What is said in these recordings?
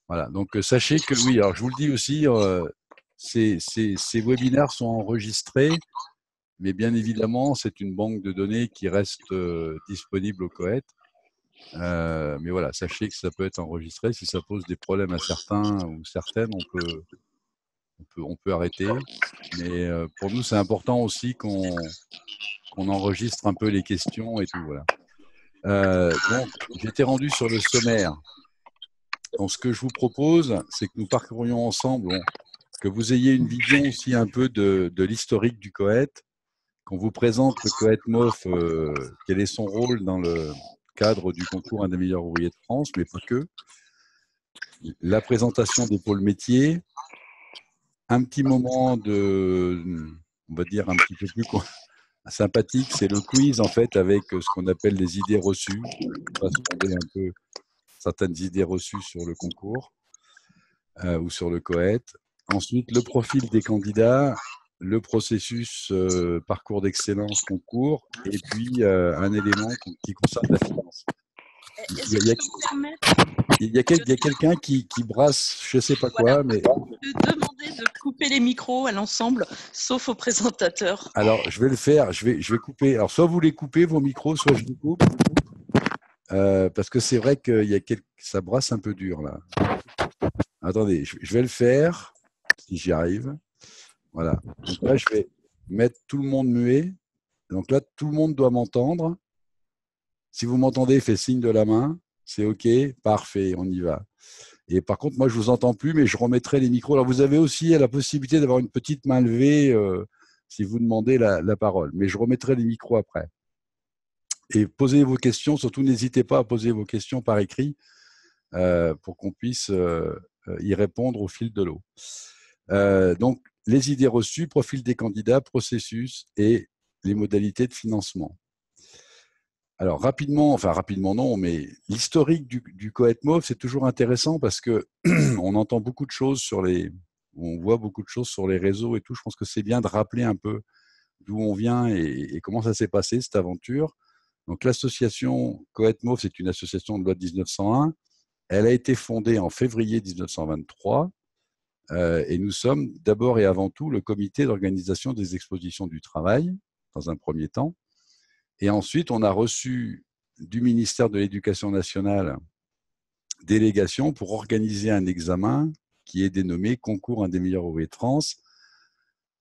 Voilà, donc sachez que oui, alors je vous le dis aussi, ces webinaires sont enregistrés, mais bien évidemment, c'est une banque de données qui reste disponible au COET. Mais voilà, sachez que ça peut être enregistré. Si ça pose des problèmes à certains ou certaines, on peut arrêter. Mais pour nous, c'est important aussi qu'on enregistre un peu les questions et tout. Voilà. Donc, j'étais rendu sur le sommaire. Donc, ce que je vous propose, c'est que nous parcourions ensemble, que vous ayez une vision aussi un peu de l'historique du COET, qu'on vous présente le COET MOF, quel est son rôle dans le cadre du concours Un des meilleurs ouvriers de France, mais pas que. La présentation des pôles métiers, un petit moment on va dire un petit peu plus sympathique, c'est le quiz en fait avec ce qu'on appelle les idées reçues. On va sonder un peu certaines idées reçues sur le concours ou sur le COET. Ensuite, le profil des candidats, le processus parcours d'excellence concours, et puis un élément qui concerne la finance. Est-ce que je peux me permettre Il y a quelqu'un qui brasse, je ne sais pas quoi, mais... de demander de couper les micros à l'ensemble, sauf au présentateur. Alors, je vais le faire, je vais couper. Alors, soit vous les coupez, vos micros, soit je les coupe. Parce que c'est vrai que ça brasse un peu dur, là. Attendez, je vais le faire, si j'y arrive. Voilà. Donc là, je vais mettre tout le monde muet. Donc là, tout le monde doit m'entendre. Si vous m'entendez, faites signe de la main. C'est OK, parfait, on y va. Et par contre, moi, je ne vous entends plus, mais je remettrai les micros. Alors, vous avez aussi la possibilité d'avoir une petite main levée si vous demandez la parole. Mais je remettrai les micros après. Et posez vos questions. Surtout, n'hésitez pas à poser vos questions par écrit pour qu'on puisse y répondre au fil de l'eau. Donc, les idées reçues, profil des candidats, processus et les modalités de financement. Alors, rapidement non, mais l'historique du COET-MOF, c'est toujours intéressant parce qu'on entend beaucoup de choses on voit beaucoup de choses sur les réseaux et tout. Je pense que c'est bien de rappeler un peu d'où on vient et comment ça s'est passé, cette aventure. Donc, l'association COET-MOF, c'est une association de loi de 1901. Elle a été fondée en février 1923 et nous sommes d'abord et avant tout le comité d'organisation des expositions du travail, dans un premier temps. Et ensuite, on a reçu du ministère de l'Éducation nationale délégation pour organiser un examen qui est dénommé Concours Un des meilleurs ouvriers de France,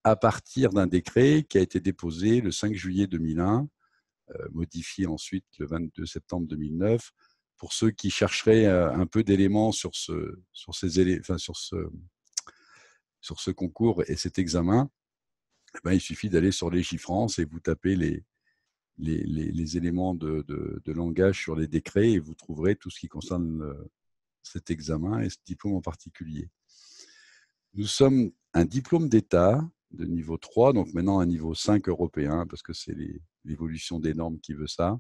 à partir d'un décret qui a été déposé le 5 juillet 2001, modifié ensuite le 22 septembre 2009. Pour ceux qui chercheraient un peu d'éléments sur ce concours et cet examen, il suffit d'aller sur Légifrance et vous tapez les éléments de langage sur les décrets et vous trouverez tout ce qui concerne cet examen et ce diplôme en particulier. Nous sommes un diplôme d'État de niveau 3, donc maintenant un niveau 5 européen, parce que c'est l'évolution des normes qui veut ça.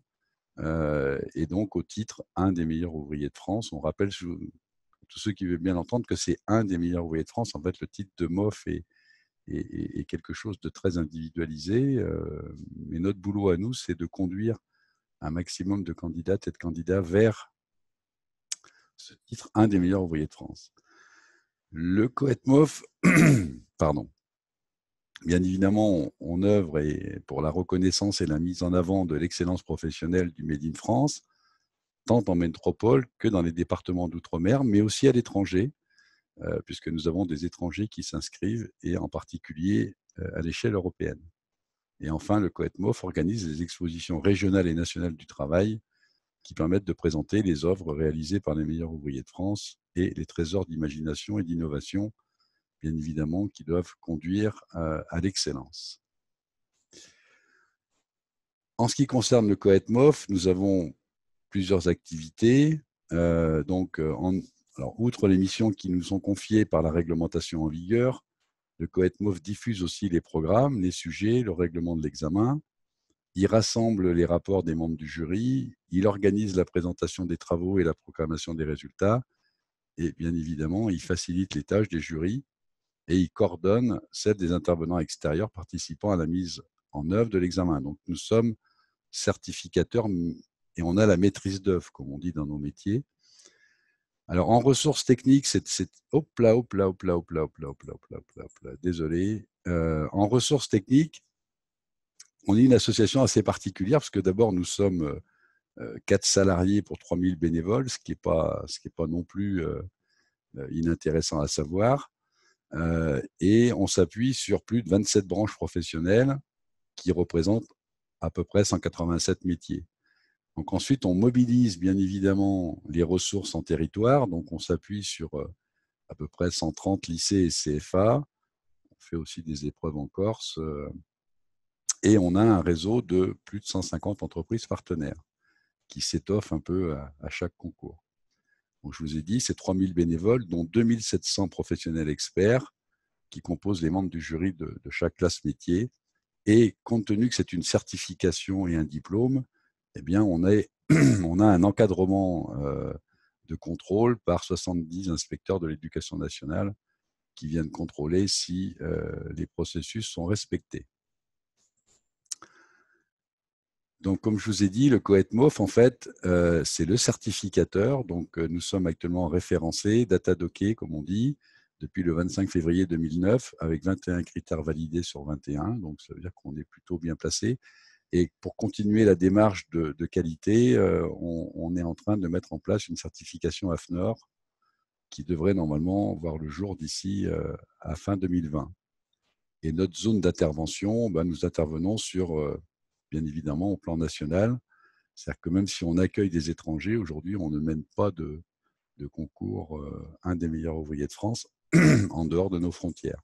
Et donc au titre un des meilleurs ouvriers de France. On rappelle tous ceux qui veulent bien entendre que c'est un des meilleurs ouvriers de France. En fait, le titre de MOF est quelque chose de très individualisé. Mais notre boulot à nous, c'est de conduire un maximum de candidates et de candidats vers ce titre, un des meilleurs ouvriers de France. Le COET-MOF, pardon, bien évidemment, on œuvre pour la reconnaissance et la mise en avant de l'excellence professionnelle du Made in France, tant en métropole que dans les départements d'outre-mer, mais aussi à l'étranger, puisque nous avons des étrangers qui s'inscrivent, et en particulier à l'échelle européenne. Et enfin, le COET-MOF organise des expositions régionales et nationales du travail qui permettent de présenter les œuvres réalisées par les meilleurs ouvriers de France et les trésors d'imagination et d'innovation, bien évidemment, qui doivent conduire à l'excellence. En ce qui concerne le COET-MOF, nous avons plusieurs activités. Alors, outre les missions qui nous sont confiées par la réglementation en vigueur, le COET-MOF diffuse aussi les programmes, les sujets, le règlement de l'examen. Il rassemble les rapports des membres du jury, il organise la présentation des travaux et la proclamation des résultats, et bien évidemment, il facilite les tâches des jurys et il coordonne celles des intervenants extérieurs participant à la mise en œuvre de l'examen. Donc, nous sommes certificateurs et on a la maîtrise d'œuvre, comme on dit dans nos métiers. Alors, en ressources techniques, hop là, hop là, hop là, hop là, hop là, hop là, hop là, hop là, hop là, désolé. En ressources techniques, on est une association assez particulière parce que d'abord, nous sommes 4 salariés pour 3000 bénévoles, ce qui est pas non plus inintéressant à savoir. Et on s'appuie sur plus de 27 branches professionnelles qui représentent à peu près 187 métiers. Donc ensuite, on mobilise bien évidemment les ressources en territoire. Donc on s'appuie sur à peu près 130 lycées et CFA. On fait aussi des épreuves en Corse. Et on a un réseau de plus de 150 entreprises partenaires qui s'étoffent un peu à chaque concours. Donc je vous ai dit, c'est 3000 bénévoles, dont 2700 professionnels experts qui composent les membres du jury de chaque classe métier. Et compte tenu que c'est une certification et un diplôme, eh bien, on a un encadrement de contrôle par 70 inspecteurs de l'éducation nationale qui viennent contrôler si les processus sont respectés. Donc, comme je vous ai dit, le COETMOF, en fait, c'est le certificateur. Donc, nous sommes actuellement référencés, datadockés, comme on dit, depuis le 25 février 2009, avec 21 critères validés sur 21. Donc, ça veut dire qu'on est plutôt bien placé. Et pour continuer la démarche de qualité, on est en train de mettre en place une certification AFNOR qui devrait normalement voir le jour d'ici à fin 2020. Et notre zone d'intervention, nous intervenons sur, bien évidemment, au plan national. C'est-à-dire que même si on accueille des étrangers, aujourd'hui, on ne mène pas de concours un des meilleurs ouvriers de France en dehors de nos frontières.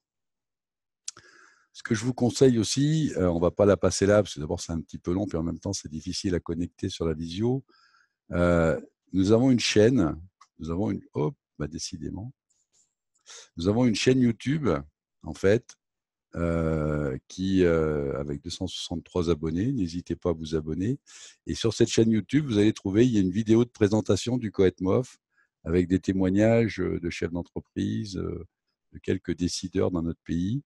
Ce que je vous conseille aussi, on ne va pas la passer là, parce que d'abord c'est un petit peu long, puis en même temps c'est difficile à connecter sur la visio. Nous avons une chaîne, décidément, nous avons une chaîne YouTube, en fait, avec 263 abonnés. N'hésitez pas à vous abonner. Et sur cette chaîne YouTube, vous allez trouver, il y a une vidéo de présentation du COETMOF avec des témoignages de chefs d'entreprise, de quelques décideurs dans notre pays,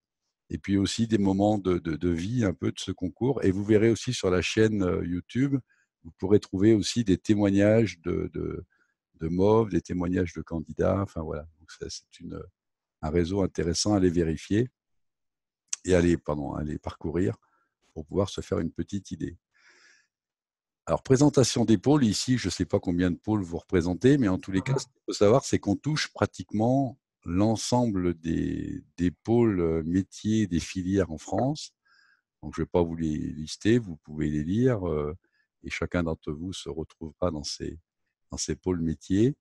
et puis aussi des moments de vie un peu de ce concours. Et vous verrez aussi sur la chaîne YouTube, vous pourrez trouver aussi des témoignages de MOV, des témoignages de candidats. Enfin voilà, donc c'est un réseau intéressant à les vérifier et à les parcourir pour pouvoir se faire une petite idée. Alors, présentation des pôles, ici, je ne sais pas combien de pôles vous représentez, mais en tous les cas, ce qu'il faut savoir, c'est qu'on touche pratiquement l'ensemble des pôles métiers des filières en France. Donc, je ne vais pas vous les lister, vous pouvez les lire, et chacun d'entre vous se retrouvera dans ces pôles métiers.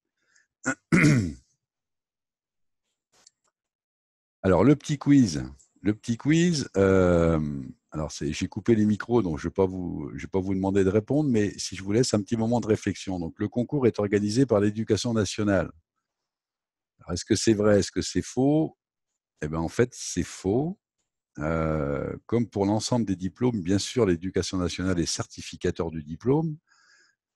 Alors, le petit quiz. Alors, j'ai coupé les micros, donc je ne vais pas vous demander de répondre, mais si je vous laisse un petit moment de réflexion. Donc, le concours est organisé par l'Éducation nationale. Alors, est-ce que c'est vrai? Est-ce que c'est faux? Eh bien, en fait, c'est faux. Comme pour l'ensemble des diplômes, bien sûr, l'Éducation nationale est certificateur du diplôme.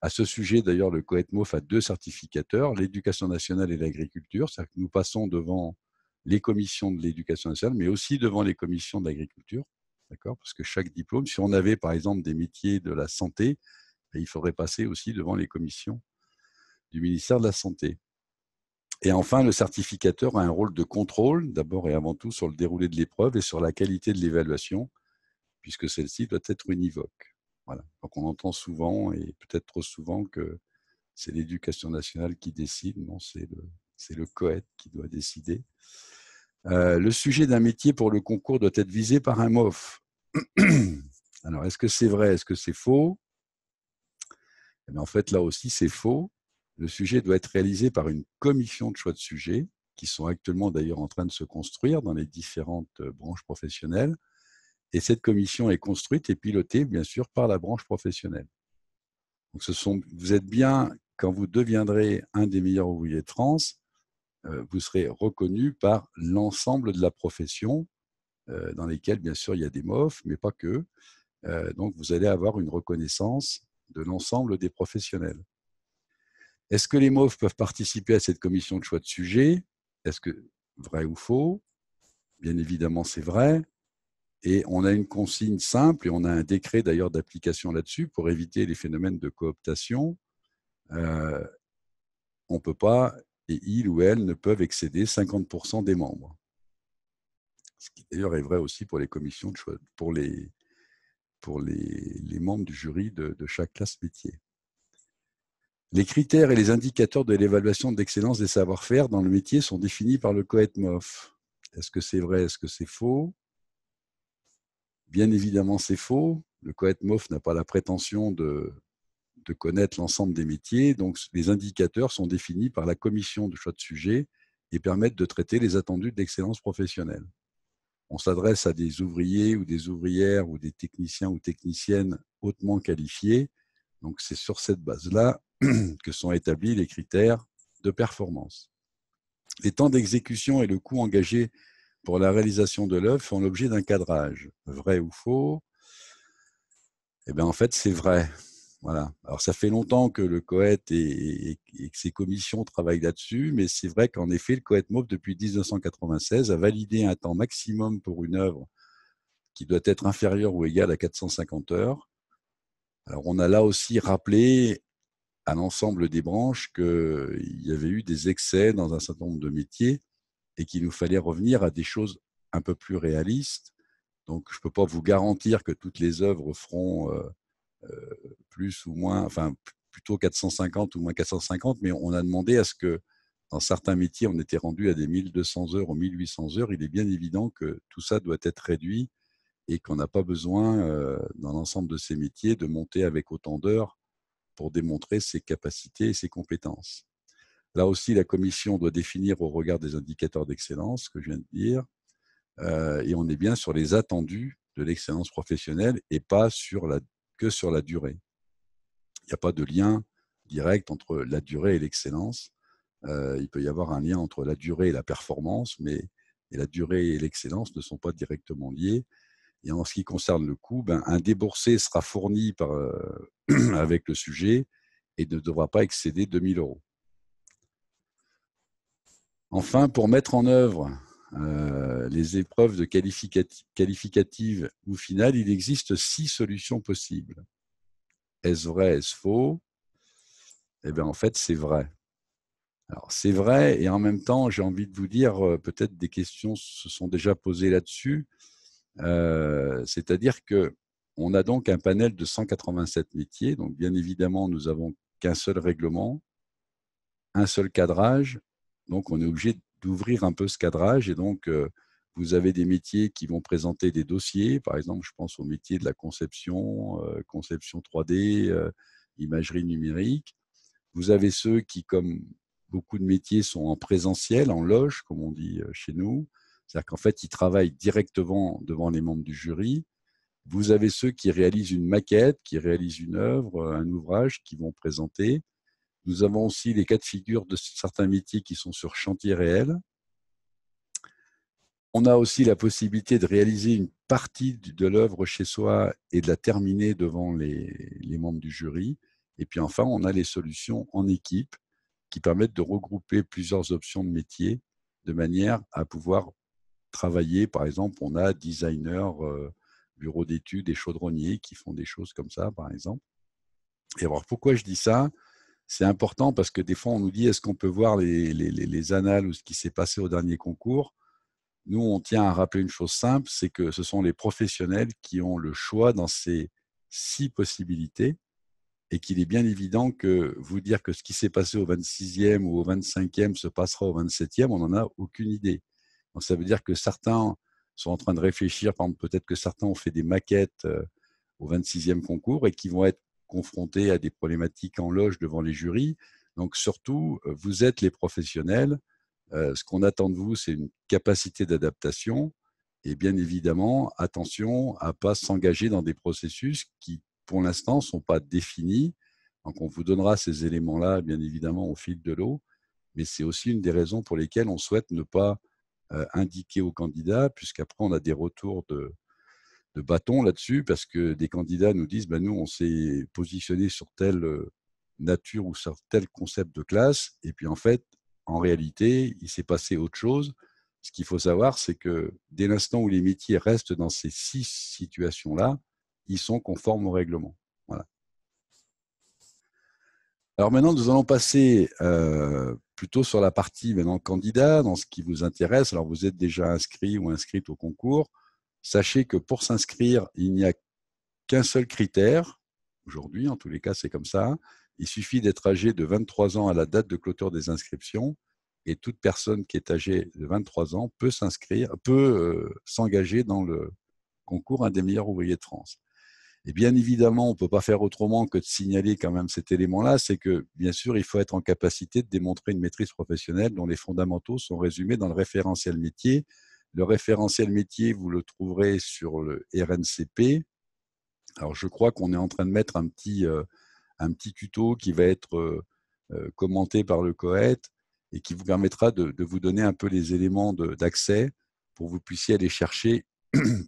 À ce sujet, d'ailleurs, le COETMOF a 2 certificateurs, l'Éducation nationale et l'agriculture. C'est-à-dire que nous passons devant les commissions de l'Éducation nationale, mais aussi devant les commissions de l'agriculture. D'accord? Parce que chaque diplôme, si on avait par exemple des métiers de la santé, il faudrait passer aussi devant les commissions du ministère de la Santé. Et enfin, le certificateur a un rôle de contrôle, d'abord et avant tout, sur le déroulé de l'épreuve et sur la qualité de l'évaluation, puisque celle-ci doit être univoque. Voilà. Donc on entend souvent, et peut-être trop souvent, que c'est l'Éducation nationale qui décide. Non, c'est le COET qui doit décider. Le sujet d'un métier pour le concours doit être visé par un MOF. Alors, est-ce que c'est vrai? Est-ce que c'est faux? Eh bien, en fait, là aussi, c'est faux. Le sujet doit être réalisé par une commission de choix de sujet, qui sont actuellement d'ailleurs en train de se construire dans les différentes branches professionnelles. Et cette commission est construite et pilotée, bien sûr, par la branche professionnelle. Donc, vous êtes bien, quand vous deviendrez un des meilleurs ouvriers de France, vous serez reconnu par l'ensemble de la profession, dans lesquelles, bien sûr, il y a des MOF, mais pas que. Donc, vous allez avoir une reconnaissance de l'ensemble des professionnels. Est-ce que les MOF peuvent participer à cette commission de choix de sujet? Est-ce que vrai ou faux? Bien évidemment, c'est vrai. Et on a une consigne simple et on a un décret d'ailleurs d'application là-dessus pour éviter les phénomènes de cooptation. On ne peut pas et il ou elle ne peuvent excéder 50% des membres. Ce qui d'ailleurs est vrai aussi pour les commissions de choix, pour les membres du jury de chaque classe métier. Les critères et les indicateurs de l'évaluation d'excellence des savoir-faire dans le métier sont définis par le COETMOF. Est-ce que c'est vrai? Est-ce que c'est faux? Bien évidemment, c'est faux. Le COETMOF n'a pas la prétention de connaître l'ensemble des métiers. Donc, les indicateurs sont définis par la commission de choix de sujet et permettent de traiter les attendus d'excellence professionnelle. On s'adresse à des ouvriers ou des ouvrières ou des techniciens ou techniciennes hautement qualifiés. Donc, c'est sur cette base-là que sont établis les critères de performance. Les temps d'exécution et le coût engagé pour la réalisation de l'œuvre font l'objet d'un cadrage. Vrai ou faux? Eh bien, en fait, c'est vrai. Voilà. Alors, ça fait longtemps que le COET et que ses commissions travaillent là-dessus, mais c'est vrai qu'en effet, le COET-MOF, depuis 1996, a validé un temps maximum pour une œuvre qui doit être inférieur ou égal à 450 heures. Alors, on a là aussi rappelé à l'ensemble des branches qu'il y avait eu des excès dans un certain nombre de métiers et qu'il nous fallait revenir à des choses un peu plus réalistes. Donc, je ne peux pas vous garantir que toutes les œuvres feront plus ou moins, enfin, plutôt 450 ou moins 450, mais on a demandé à ce que, dans certains métiers, on était rendu à des 1200 heures ou 1800 heures. Il est bien évident que tout ça doit être réduit et qu'on n'a pas besoin, dans l'ensemble de ces métiers, de monter avec autant d'heures pour démontrer ses capacités et ses compétences. Là aussi, la commission doit définir au regard des indicateurs d'excellence, que je viens de dire, et on est bien sur les attendus de l'excellence professionnelle et pas que sur la durée. Il n'y a pas de lien direct entre la durée et l'excellence. Il peut y avoir un lien entre la durée et la performance, mais la durée et l'excellence ne sont pas directement liés. Et en ce qui concerne le coût, un déboursé sera fourni avec le sujet et ne devra pas excéder 2 000 euros. Enfin, pour mettre en œuvre les épreuves de qualificatives ou finales, il existe 6 solutions possibles. Est-ce vrai, est-ce faux? Eh bien, en fait, c'est vrai. Alors, c'est vrai, et en même temps, j'ai envie de vous dire, peut-être des questions se sont déjà posées là-dessus. C'est-à-dire qu'on a donc un panel de 187 métiers. Donc, bien évidemment, nous n'avons qu'un seul règlement, un seul cadrage. Donc, on est obligé d'ouvrir un peu ce cadrage. Et donc, vous avez des métiers qui vont présenter des dossiers. Par exemple, je pense au métier de la conception, conception 3D, imagerie numérique. Vous avez ceux qui, comme beaucoup de métiers, sont en présentiel, en loge, comme on dit chez nous. C'est-à-dire qu'en fait, ils travaillent directement devant les membres du jury. Vous avez ceux qui réalisent une maquette, qui réalisent une œuvre, un ouvrage, qui vont présenter. Nous avons aussi les cas de figure de certains métiers qui sont sur chantier réel. On a aussi la possibilité de réaliser une partie de l'œuvre chez soi et de la terminer devant les membres du jury. Et puis enfin, on a les solutions en équipe qui permettent de regrouper plusieurs options de métier de manière à pouvoir travailler. Par exemple, on a designers, bureaux d'études et chaudronniers qui font des choses comme ça, par exemple. Et alors, pourquoi je dis ça? C'est important parce que des fois, on nous dit, est-ce qu'on peut voir les annales ou ce qui s'est passé au dernier concours? Nous, on tient à rappeler une chose simple, c'est que ce sont les professionnels qui ont le choix dans ces 6 possibilités et qu'il est bien évident que vous dire que ce qui s'est passé au 26e ou au 25e se passera au 27e, on n'en a aucune idée. Donc, ça veut dire que certains sont en train de réfléchir, par exemple, peut-être que certains ont fait des maquettes au 26e concours et qui vont être confrontés à des problématiques en loge devant les jurys. Donc, surtout, vous êtes les professionnels. Ce qu'on attend de vous, c'est une capacité d'adaptation et bien évidemment, attention à ne pas s'engager dans des processus qui, pour l'instant, ne sont pas définis. Donc, on vous donnera ces éléments-là, bien évidemment, au fil de l'eau, mais c'est aussi une des raisons pour lesquelles on souhaite ne pas indiquer aux candidats, puisqu'après, on a des retours de bâton là-dessus, parce que des candidats nous disent, nous, on s'est positionné sur telle nature ou sur tel concept de classe, et puis en fait, en réalité, il s'est passé autre chose. Ce qu'il faut savoir, c'est que dès l'instant où les métiers restent dans ces 6 situations-là, ils sont conformes au règlement. Voilà. Alors maintenant, nous allons passer plutôt sur la partie maintenant candidat, dans ce qui vous intéresse. Alors, vous êtes déjà inscrit ou inscrite au concours. Sachez que pour s'inscrire, il n'y a qu'un seul critère. Aujourd'hui, en tous les cas, c'est comme ça. Il suffit d'être âgé de 23 ans à la date de clôture des inscriptions. Et toute personne qui est âgée de 23 ans peut s'engager dans le concours un des meilleurs ouvriers de France. Et bien évidemment, on ne peut pas faire autrement que de signaler quand même cet élément-là, c'est que bien sûr, il faut être en capacité de démontrer une maîtrise professionnelle dont les fondamentaux sont résumés dans le référentiel métier. Le référentiel métier, vous le trouverez sur le RNCP. Alors, je crois qu'on est en train de mettre un petit tuto qui va être commenté par le COET et qui vous permettra de vous donner un peu les éléments d'accès pour que vous puissiez aller chercher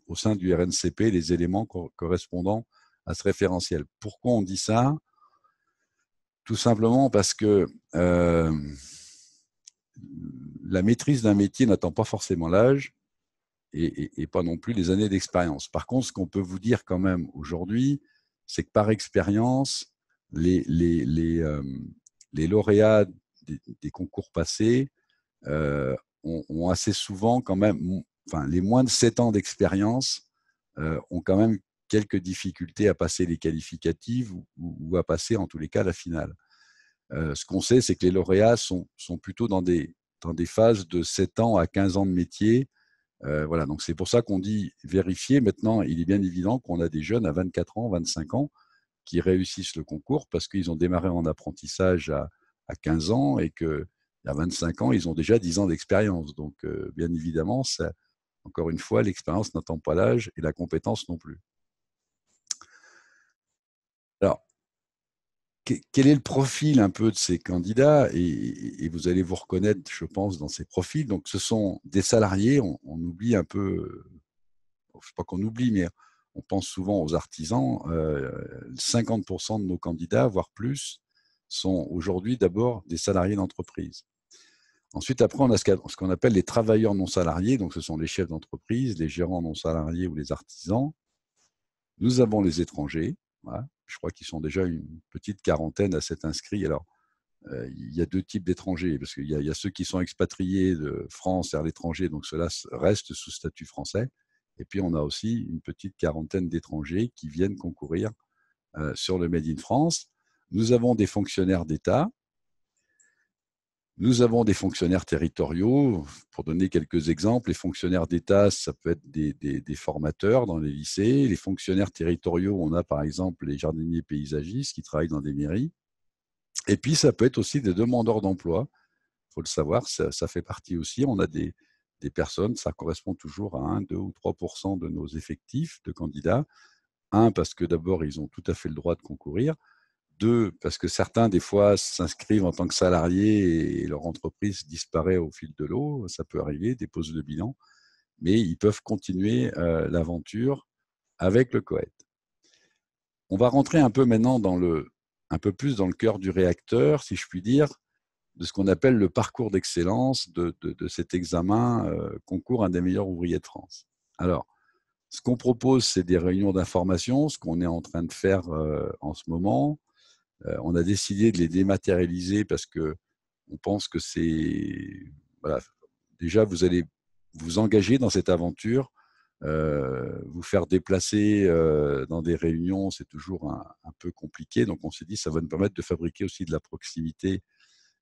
au sein du RNCP les éléments correspondant à ce référentiel. Pourquoi on dit ça? Tout simplement parce que la maîtrise d'un métier n'attend pas forcément l'âge et pas non plus les années d'expérience. Par contre, ce qu'on peut vous dire quand même aujourd'hui, c'est que par expérience, les lauréats des concours passés ont assez souvent quand même, enfin, les moins de 7 ans d'expérience ont quand même quelques difficultés à passer les qualificatives ou à passer en tous les cas la finale. Ce qu'on sait, c'est que les lauréats sont plutôt dans des phases de 7 ans à 15 ans de métier. Voilà, donc c'est pour ça qu'on dit vérifier. Maintenant, il est bien évident qu'on a des jeunes à 24 ans, 25 ans qui réussissent le concours parce qu'ils ont démarré en apprentissage à 15 ans et qu'à 25 ans, ils ont déjà 10 ans d'expérience. Donc, bien évidemment, encore une fois, l'expérience n'attend pas l'âge et la compétence non plus. Alors, quel est le profil un peu de ces candidats et vous allez vous reconnaître, je pense, dans ces profils. Donc, ce sont des salariés. On oublie un peu, je ne sais pas qu'on oublie, mais on pense souvent aux artisans. 50% de nos candidats, voire plus, sont aujourd'hui d'abord des salariés d'entreprise. Ensuite, après, on a ce qu'on appelle les travailleurs non salariés. Donc, ce sont les chefs d'entreprise, les gérants non salariés ou les artisans. Nous avons les étrangers. Voilà. Je crois qu'ils sont déjà une petite quarantaine à s'être inscrits. Alors, il y a 2 types d'étrangers, parce qu'il y a ceux qui sont expatriés de France vers l'étranger, donc ceux-là restent sous statut français. Et puis, on a aussi une petite quarantaine d'étrangers qui viennent concourir sur le Made in France. Nous avons des fonctionnaires d'État. Nous avons des fonctionnaires territoriaux. Pour donner quelques exemples, les fonctionnaires d'État, ça peut être des formateurs dans les lycées. Les fonctionnaires territoriaux, on a par exemple les jardiniers paysagistes qui travaillent dans des mairies. Et puis, ça peut être aussi des demandeurs d'emploi. Il faut le savoir, ça fait partie aussi. On a des personnes, ça correspond toujours à 1, 2 ou 3% de nos effectifs de candidats. 1, parce que d'abord, ils ont tout à fait le droit de concourir. 2, parce que certains, des fois, s'inscrivent en tant que salariés et leur entreprise disparaît au fil de l'eau. Ça peut arriver, déposent le bilan. Mais ils peuvent continuer l'aventure avec le COET. On va rentrer un peu maintenant un peu plus dans le cœur du réacteur, si je puis dire, de ce qu'on appelle le parcours d'excellence de cet examen concours un des meilleurs ouvriers de France. Alors, ce qu'on propose, c'est des réunions d'information, ce qu'on est en train de faire en ce moment. On a décidé de les dématérialiser parce que on pense que c'est... Voilà, déjà, vous allez vous engager dans cette aventure. Vous faire déplacer dans des réunions, c'est toujours un peu compliqué. Donc, on s'est dit, ça va nous permettre de fabriquer aussi de la proximité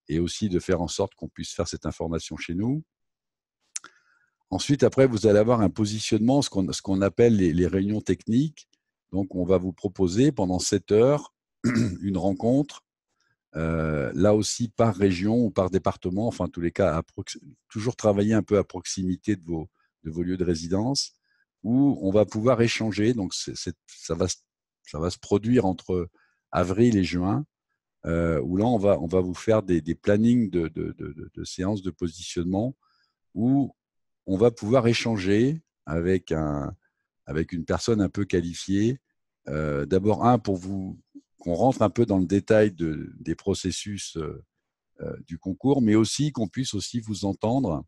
et aussi de faire en sorte qu'on puisse faire cette information chez nous. Ensuite, après, vous allez avoir un positionnement, ce qu'on appelle les réunions techniques. Donc, on va vous proposer pendant 7 heures une rencontre, là aussi par région ou par département, enfin, en tous les cas, toujours travailler un peu à proximité de vos lieux de résidence, où on va pouvoir échanger. Donc, ça va se produire entre avril et juin, où là, on va vous faire des plannings de séances de positionnement où on va pouvoir échanger avec une personne un peu qualifiée. D'abord, pour qu'on rentre un peu dans le détail des processus du concours, mais aussi qu'on puisse aussi vous entendre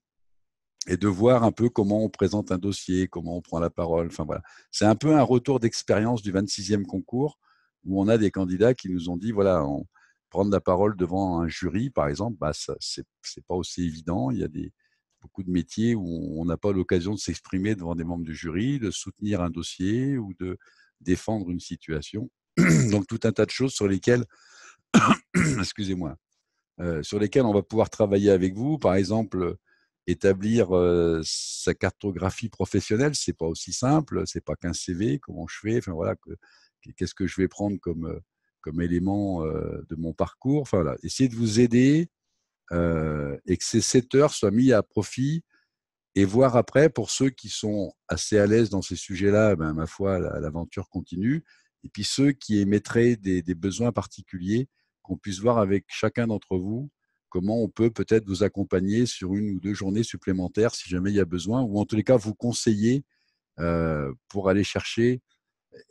et de voir un peu comment on présente un dossier, comment on prend la parole. Enfin, voilà. C'est un peu un retour d'expérience du 26e concours où on a des candidats qui nous ont dit, voilà, prendre la parole devant un jury, par exemple, bah, c'est pas aussi évident. Il y a beaucoup de métiers où on n'a pas l'occasion de s'exprimer devant des membres du jury, de soutenir un dossier ou de défendre une situation. Donc, tout un tas de choses sur lesquelles, excusez-moi, sur lesquelles on va pouvoir travailler avec vous. Par exemple, établir sa cartographie professionnelle, c'est pas aussi simple. C'est pas qu'un CV. Comment je fais? Enfin voilà, qu'est-ce que je vais prendre comme élément de mon parcours? Enfin voilà, essayer de vous aider et que ces 7 heures soient mis à profit. Et voir après, pour ceux qui sont assez à l'aise dans ces sujets-là, ben, ma foi, l'aventure continue. Et puis ceux qui émettraient des besoins particuliers, qu'on puisse voir avec chacun d'entre vous comment on peut peut-être vous accompagner sur 1 ou 2 journées supplémentaires si jamais il y a besoin, ou en tous les cas vous conseiller pour aller chercher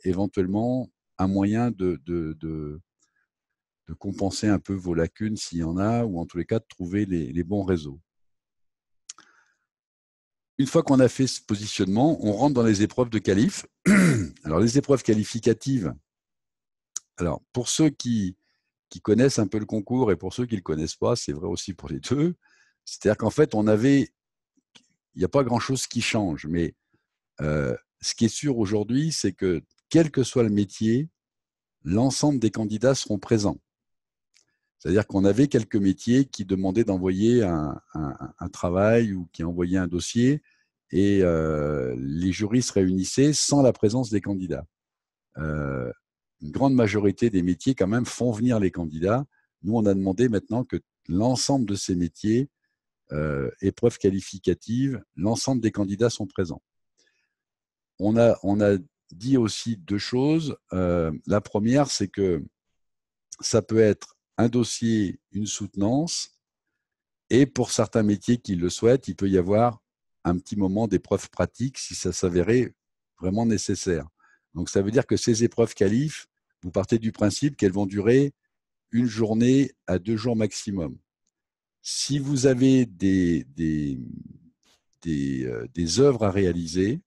éventuellement un moyen de compenser un peu vos lacunes s'il y en a, ou en tous les cas de trouver les bons réseaux. Une fois qu'on a fait ce positionnement, on rentre dans les épreuves de qualif. Alors, les épreuves qualificatives, alors pour ceux qui connaissent un peu le concours et pour ceux qui ne le connaissent pas, c'est vrai aussi pour les deux. C'est-à-dire qu'en fait, il n'y a pas grand-chose qui change, mais ce qui est sûr aujourd'hui, c'est que quel que soit le métier, l'ensemble des candidats seront présents. C'est-à-dire qu'on avait quelques métiers qui demandaient d'envoyer un travail ou qui envoyaient un dossier et les jurys se réunissaient sans la présence des candidats. Une grande majorité des métiers quand même font venir les candidats. Nous, on a demandé maintenant que l'ensemble de ces métiers, épreuves qualificatives, l'ensemble des candidats sont présents. On a dit aussi 2 choses. La première, c'est que ça peut être un dossier, une soutenance, et pour certains métiers qui le souhaitent, il peut y avoir un petit moment d'épreuve pratique si ça s'avérait vraiment nécessaire. Donc ça veut dire que ces épreuves qualif, vous partez du principe qu'elles vont durer 1 journée à 2 jours maximum. Si vous avez des œuvres à réaliser,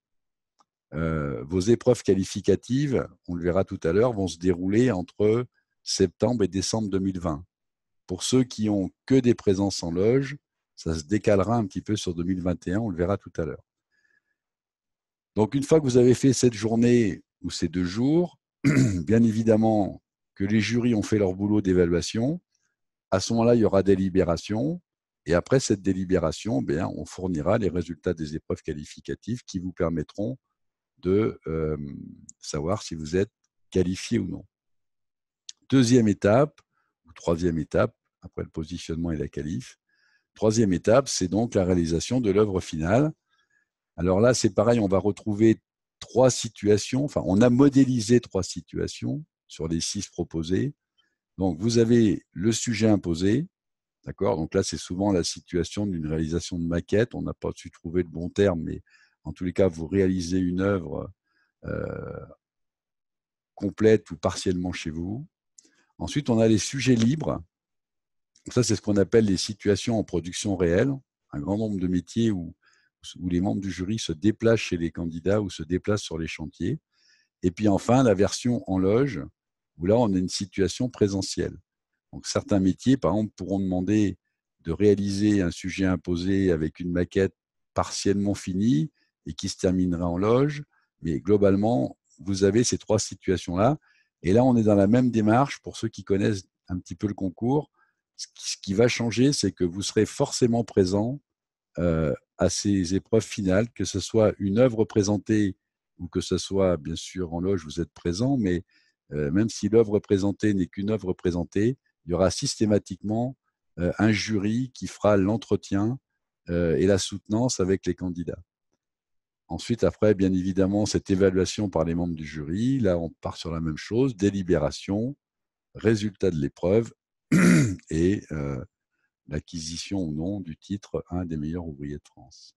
vos épreuves qualificatives, on le verra tout à l'heure, vont se dérouler entre septembre et décembre 2020. Pour ceux qui ont que des présences en loge, ça se décalera un petit peu sur 2021, on le verra tout à l'heure. Donc, une fois que vous avez fait cette journée ou ces 2 jours, bien évidemment que les jurys ont fait leur boulot d'évaluation, à ce moment-là, il y aura délibération. Et après cette délibération, bien, on fournira les résultats des épreuves qualificatives qui vous permettront de savoir si vous êtes qualifié ou non. Deuxième étape, ou troisième étape, après le positionnement et la qualif, troisième étape, c'est donc la réalisation de l'œuvre finale. Alors là, c'est pareil, on va retrouver 3 situations, enfin, on a modélisé 3 situations sur les 6 proposées. Donc, vous avez le sujet imposé, d'accord? Donc là, c'est souvent la situation d'une réalisation de maquette. On n'a pas su trouver le bon terme, mais en tous les cas, vous réalisez une œuvre complète ou partiellement chez vous. Ensuite, on a les sujets libres. Ça, c'est ce qu'on appelle les situations en production réelle. Un grand nombre de métiers où les membres du jury se déplacent chez les candidats ou se déplacent sur les chantiers. Et puis enfin, la version en loge, où là, on a une situation présentielle. Donc, certains métiers, par exemple, pourront demander de réaliser un sujet imposé avec une maquette partiellement finie et qui se terminera en loge. Mais globalement, vous avez ces 3 situations-là. Et là, on est dans la même démarche pour ceux qui connaissent un petit peu le concours. Ce qui va changer, c'est que vous serez forcément présent à ces épreuves finales, que ce soit une œuvre présentée ou que ce soit, bien sûr, en loge, vous êtes présent, mais même si l'œuvre présentée n'est qu'une œuvre présentée, il y aura systématiquement un jury qui fera l'entretien et la soutenance avec les candidats. Ensuite, après, bien évidemment, cette évaluation par les membres du jury, là, on part sur la même chose, délibération, résultat de l'épreuve et l'acquisition ou non du titre « Un des meilleurs ouvriers de France ».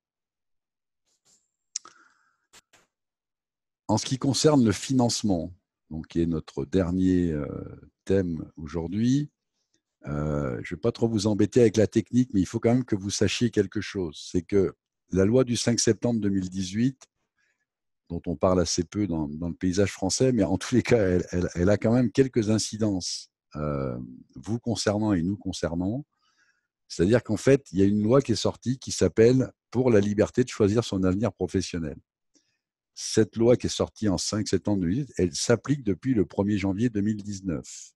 En ce qui concerne le financement, donc, qui est notre dernier thème aujourd'hui, je ne vais pas trop vous embêter avec la technique, mais il faut quand même que vous sachiez quelque chose. C'est que la loi du 5 septembre 2018, dont on parle assez peu dans le paysage français, mais en tous les cas, elle a quand même quelques incidences vous concernant et nous concernant. C'est-à-dire qu'en fait, il y a une loi qui est sortie qui s'appelle « Pour la liberté de choisir son avenir professionnel ». Cette loi qui est sortie en 5 septembre 2018, elle s'applique depuis le 1er janvier 2019.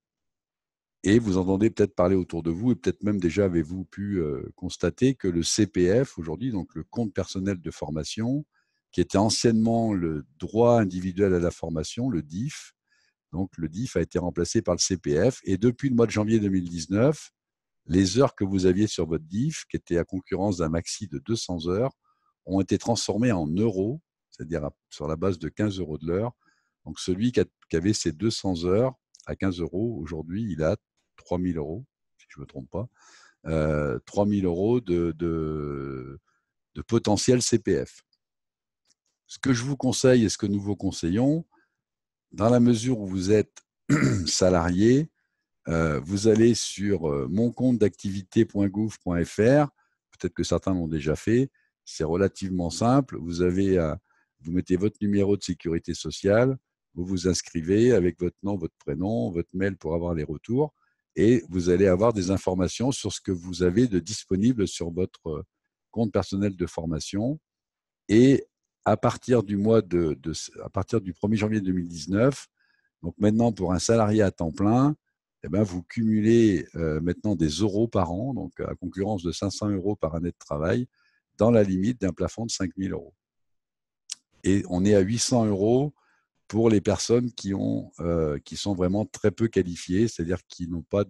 Et vous entendez peut-être parler autour de vous, et peut-être même déjà avez-vous pu constater que le CPF, aujourd'hui, donc le compte personnel de formation, qui était anciennement le droit individuel à la formation, le DIF, donc le DIF a été remplacé par le CPF, et depuis le mois de janvier 2019, les heures que vous aviez sur votre DIF, qui étaient à concurrence d'un maxi de 200 heures, ont été transformées en euros, c'est-à-dire sur la base de 15 euros de l'heure. Donc celui qui avait ces 200 heures à 15 euros, aujourd'hui, il a 3 000 euros, si je ne me trompe pas, 3 000 euros de potentiel CPF. Ce que je vous conseille et ce que nous vous conseillons, dans la mesure où vous êtes salarié, vous allez sur moncomptedactivité.gouv.fr, peut-être que certains l'ont déjà fait, c'est relativement simple, vous mettez votre numéro de sécurité sociale, vous vous inscrivez avec votre nom, votre prénom, votre mail pour avoir les retours, et vous allez avoir des informations sur ce que vous avez de disponible sur votre compte personnel de formation. Et à partir du 1er janvier 2019, donc maintenant pour un salarié à temps plein, eh ben, vous cumulez maintenant des euros par an, donc à concurrence de 500 euros par année de travail, dans la limite d'un plafond de 5 000 euros. Et on est à 800 euros pour les personnes qui sont vraiment très peu qualifiées, c'est-à-dire qui n'ont pas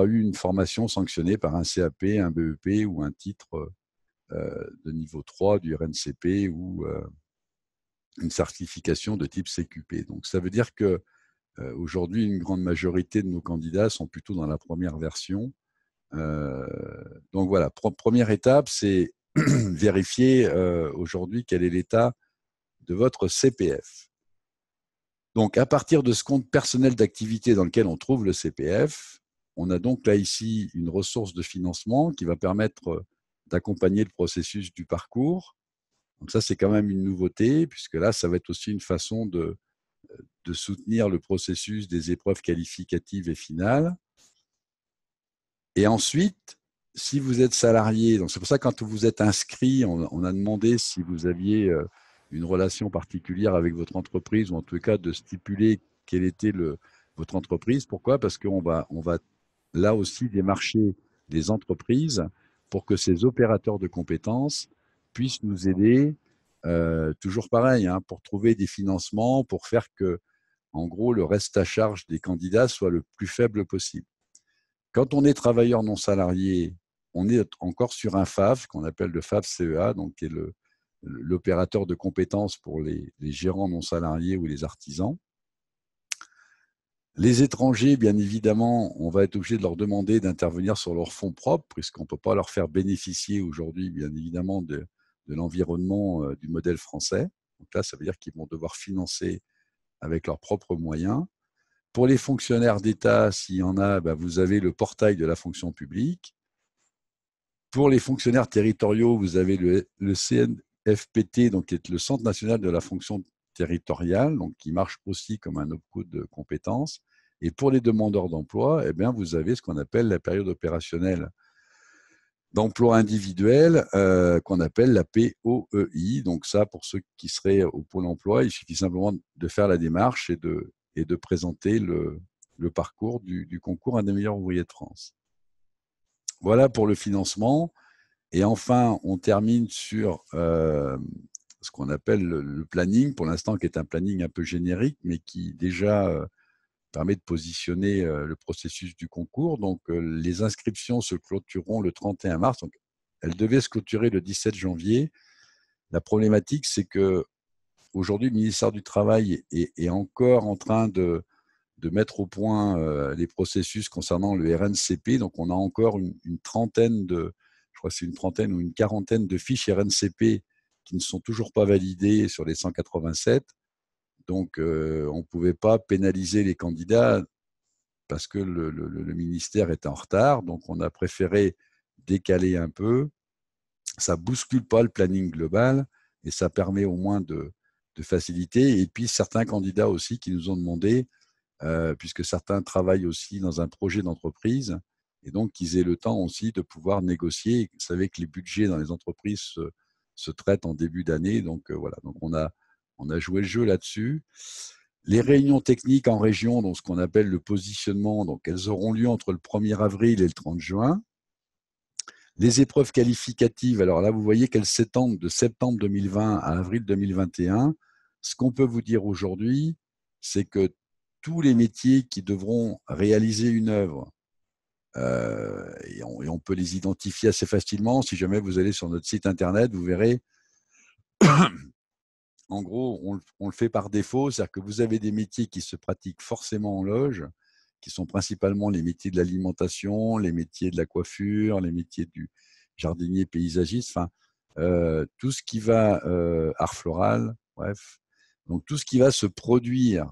eu une formation sanctionnée par un CAP, un BEP ou un titre de niveau 3 du RNCP ou une certification de type CQP. Donc ça veut dire que aujourd'hui, une grande majorité de nos candidats sont plutôt dans la première version. Donc voilà, première étape, c'est vérifier aujourd'hui quel est l'état de votre CPF. Donc, à partir de ce compte personnel d'activité dans lequel on trouve le CPF, on a donc là ici une ressource de financement qui va permettre d'accompagner le processus du parcours. Donc ça, c'est quand même une nouveauté, puisque là, ça va être aussi une façon de soutenir le processus des épreuves qualificatives et finales. Et ensuite, si vous êtes salarié, donc c'est pour ça que quand vous êtes inscrit, on a demandé si vous aviez une relation particulière avec votre entreprise, ou en tout cas de stipuler quelle était votre entreprise. Pourquoi ? Parce qu'on va là aussi démarcher les entreprises pour que ces opérateurs de compétences puissent nous aider, toujours pareil, hein, pour trouver des financements, pour faire que, en gros, le reste à charge des candidats soit le plus faible possible. Quand on est travailleur non salarié, on est encore sur un FAV, qu'on appelle le FAV-CEA, donc qui est l'opérateur de compétences pour les gérants non salariés ou les artisans. Les étrangers, bien évidemment, on va être obligé de leur demander d'intervenir sur leurs fonds propres, puisqu'on ne peut pas leur faire bénéficier aujourd'hui, bien évidemment, de l'environnement du modèle français. Donc là, ça veut dire qu'ils vont devoir financer avec leurs propres moyens. Pour les fonctionnaires d'État, s'il y en a, vous avez le portail de la fonction publique. Pour les fonctionnaires territoriaux, vous avez le CNFPT, donc qui est le Centre national de la fonction territoriale, donc qui marche aussi comme un opco de compétences. Et pour les demandeurs d'emploi, vous avez ce qu'on appelle la période opérationnelle d'emploi individuel, qu'on appelle la POEI. Donc ça, pour ceux qui seraient au Pôle emploi, il suffit simplement de faire la démarche et de présenter le parcours du concours Un des meilleurs ouvriers de France. Voilà pour le financement. Et enfin, on termine sur ce qu'on appelle le planning, pour l'instant, qui est un planning un peu générique, mais qui déjà permet de positionner le processus du concours. Donc, les inscriptions se clôtureront le 31 mars. Donc, elles devaient se clôturer le 17 janvier. La problématique, c'est que aujourd'hui, le ministère du Travail est encore en train de mettre au point les processus concernant le RNCP. Donc, on a encore une trentaine je crois que c'est une trentaine ou une quarantaine de fiches RNCP qui ne sont toujours pas validées sur les 187. Donc, on ne pouvait pas pénaliser les candidats parce que le ministère est en retard. Donc, on a préféré décaler un peu. Ça ne bouscule pas le planning global et ça permet au moins de faciliter. Et puis, certains candidats aussi qui nous ont demandé puisque certains travaillent aussi dans un projet d'entreprise, et donc qu'ils aient le temps aussi de pouvoir négocier. Vous savez que les budgets dans les entreprises se traitent en début d'année, donc voilà. Donc on a joué le jeu là-dessus. Les réunions techniques en région, donc ce qu'on appelle le positionnement, donc elles auront lieu entre le 1er avril et le 30 juin. Les épreuves qualificatives, alors là, vous voyez qu'elles s'étendent de septembre 2020 à avril 2021. Ce qu'on peut vous dire aujourd'hui, c'est que tous les métiers qui devront réaliser une œuvre, et on peut les identifier assez facilement. Si jamais vous allez sur notre site internet, vous verrez, en gros, on le fait par défaut, c'est-à-dire que vous avez des métiers qui se pratiquent forcément en loge, qui sont principalement les métiers de l'alimentation, les métiers de la coiffure, les métiers du jardinier paysagiste, enfin, tout ce qui va, art floral, bref. Donc, tout ce qui va se produire,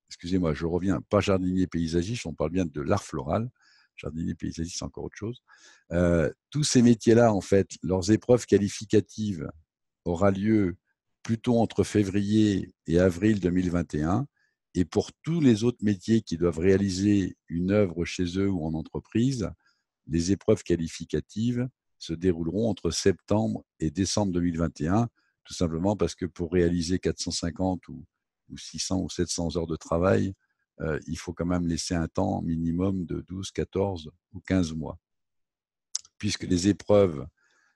excusez-moi, je reviens, pas jardinier paysagiste, on parle bien de l'art floral. Jardinier paysagiste, c'est encore autre chose. Tous ces métiers-là, en fait, leurs épreuves qualificatives aura lieu plutôt entre février et avril 2021. Et pour tous les autres métiers qui doivent réaliser une œuvre chez eux ou en entreprise, les épreuves qualificatives se dérouleront entre septembre et décembre 2021, tout simplement parce que pour réaliser 450 ou 600 ou 700 heures de travail, il faut quand même laisser un temps minimum de 12, 14 ou 15 mois. Puisque les épreuves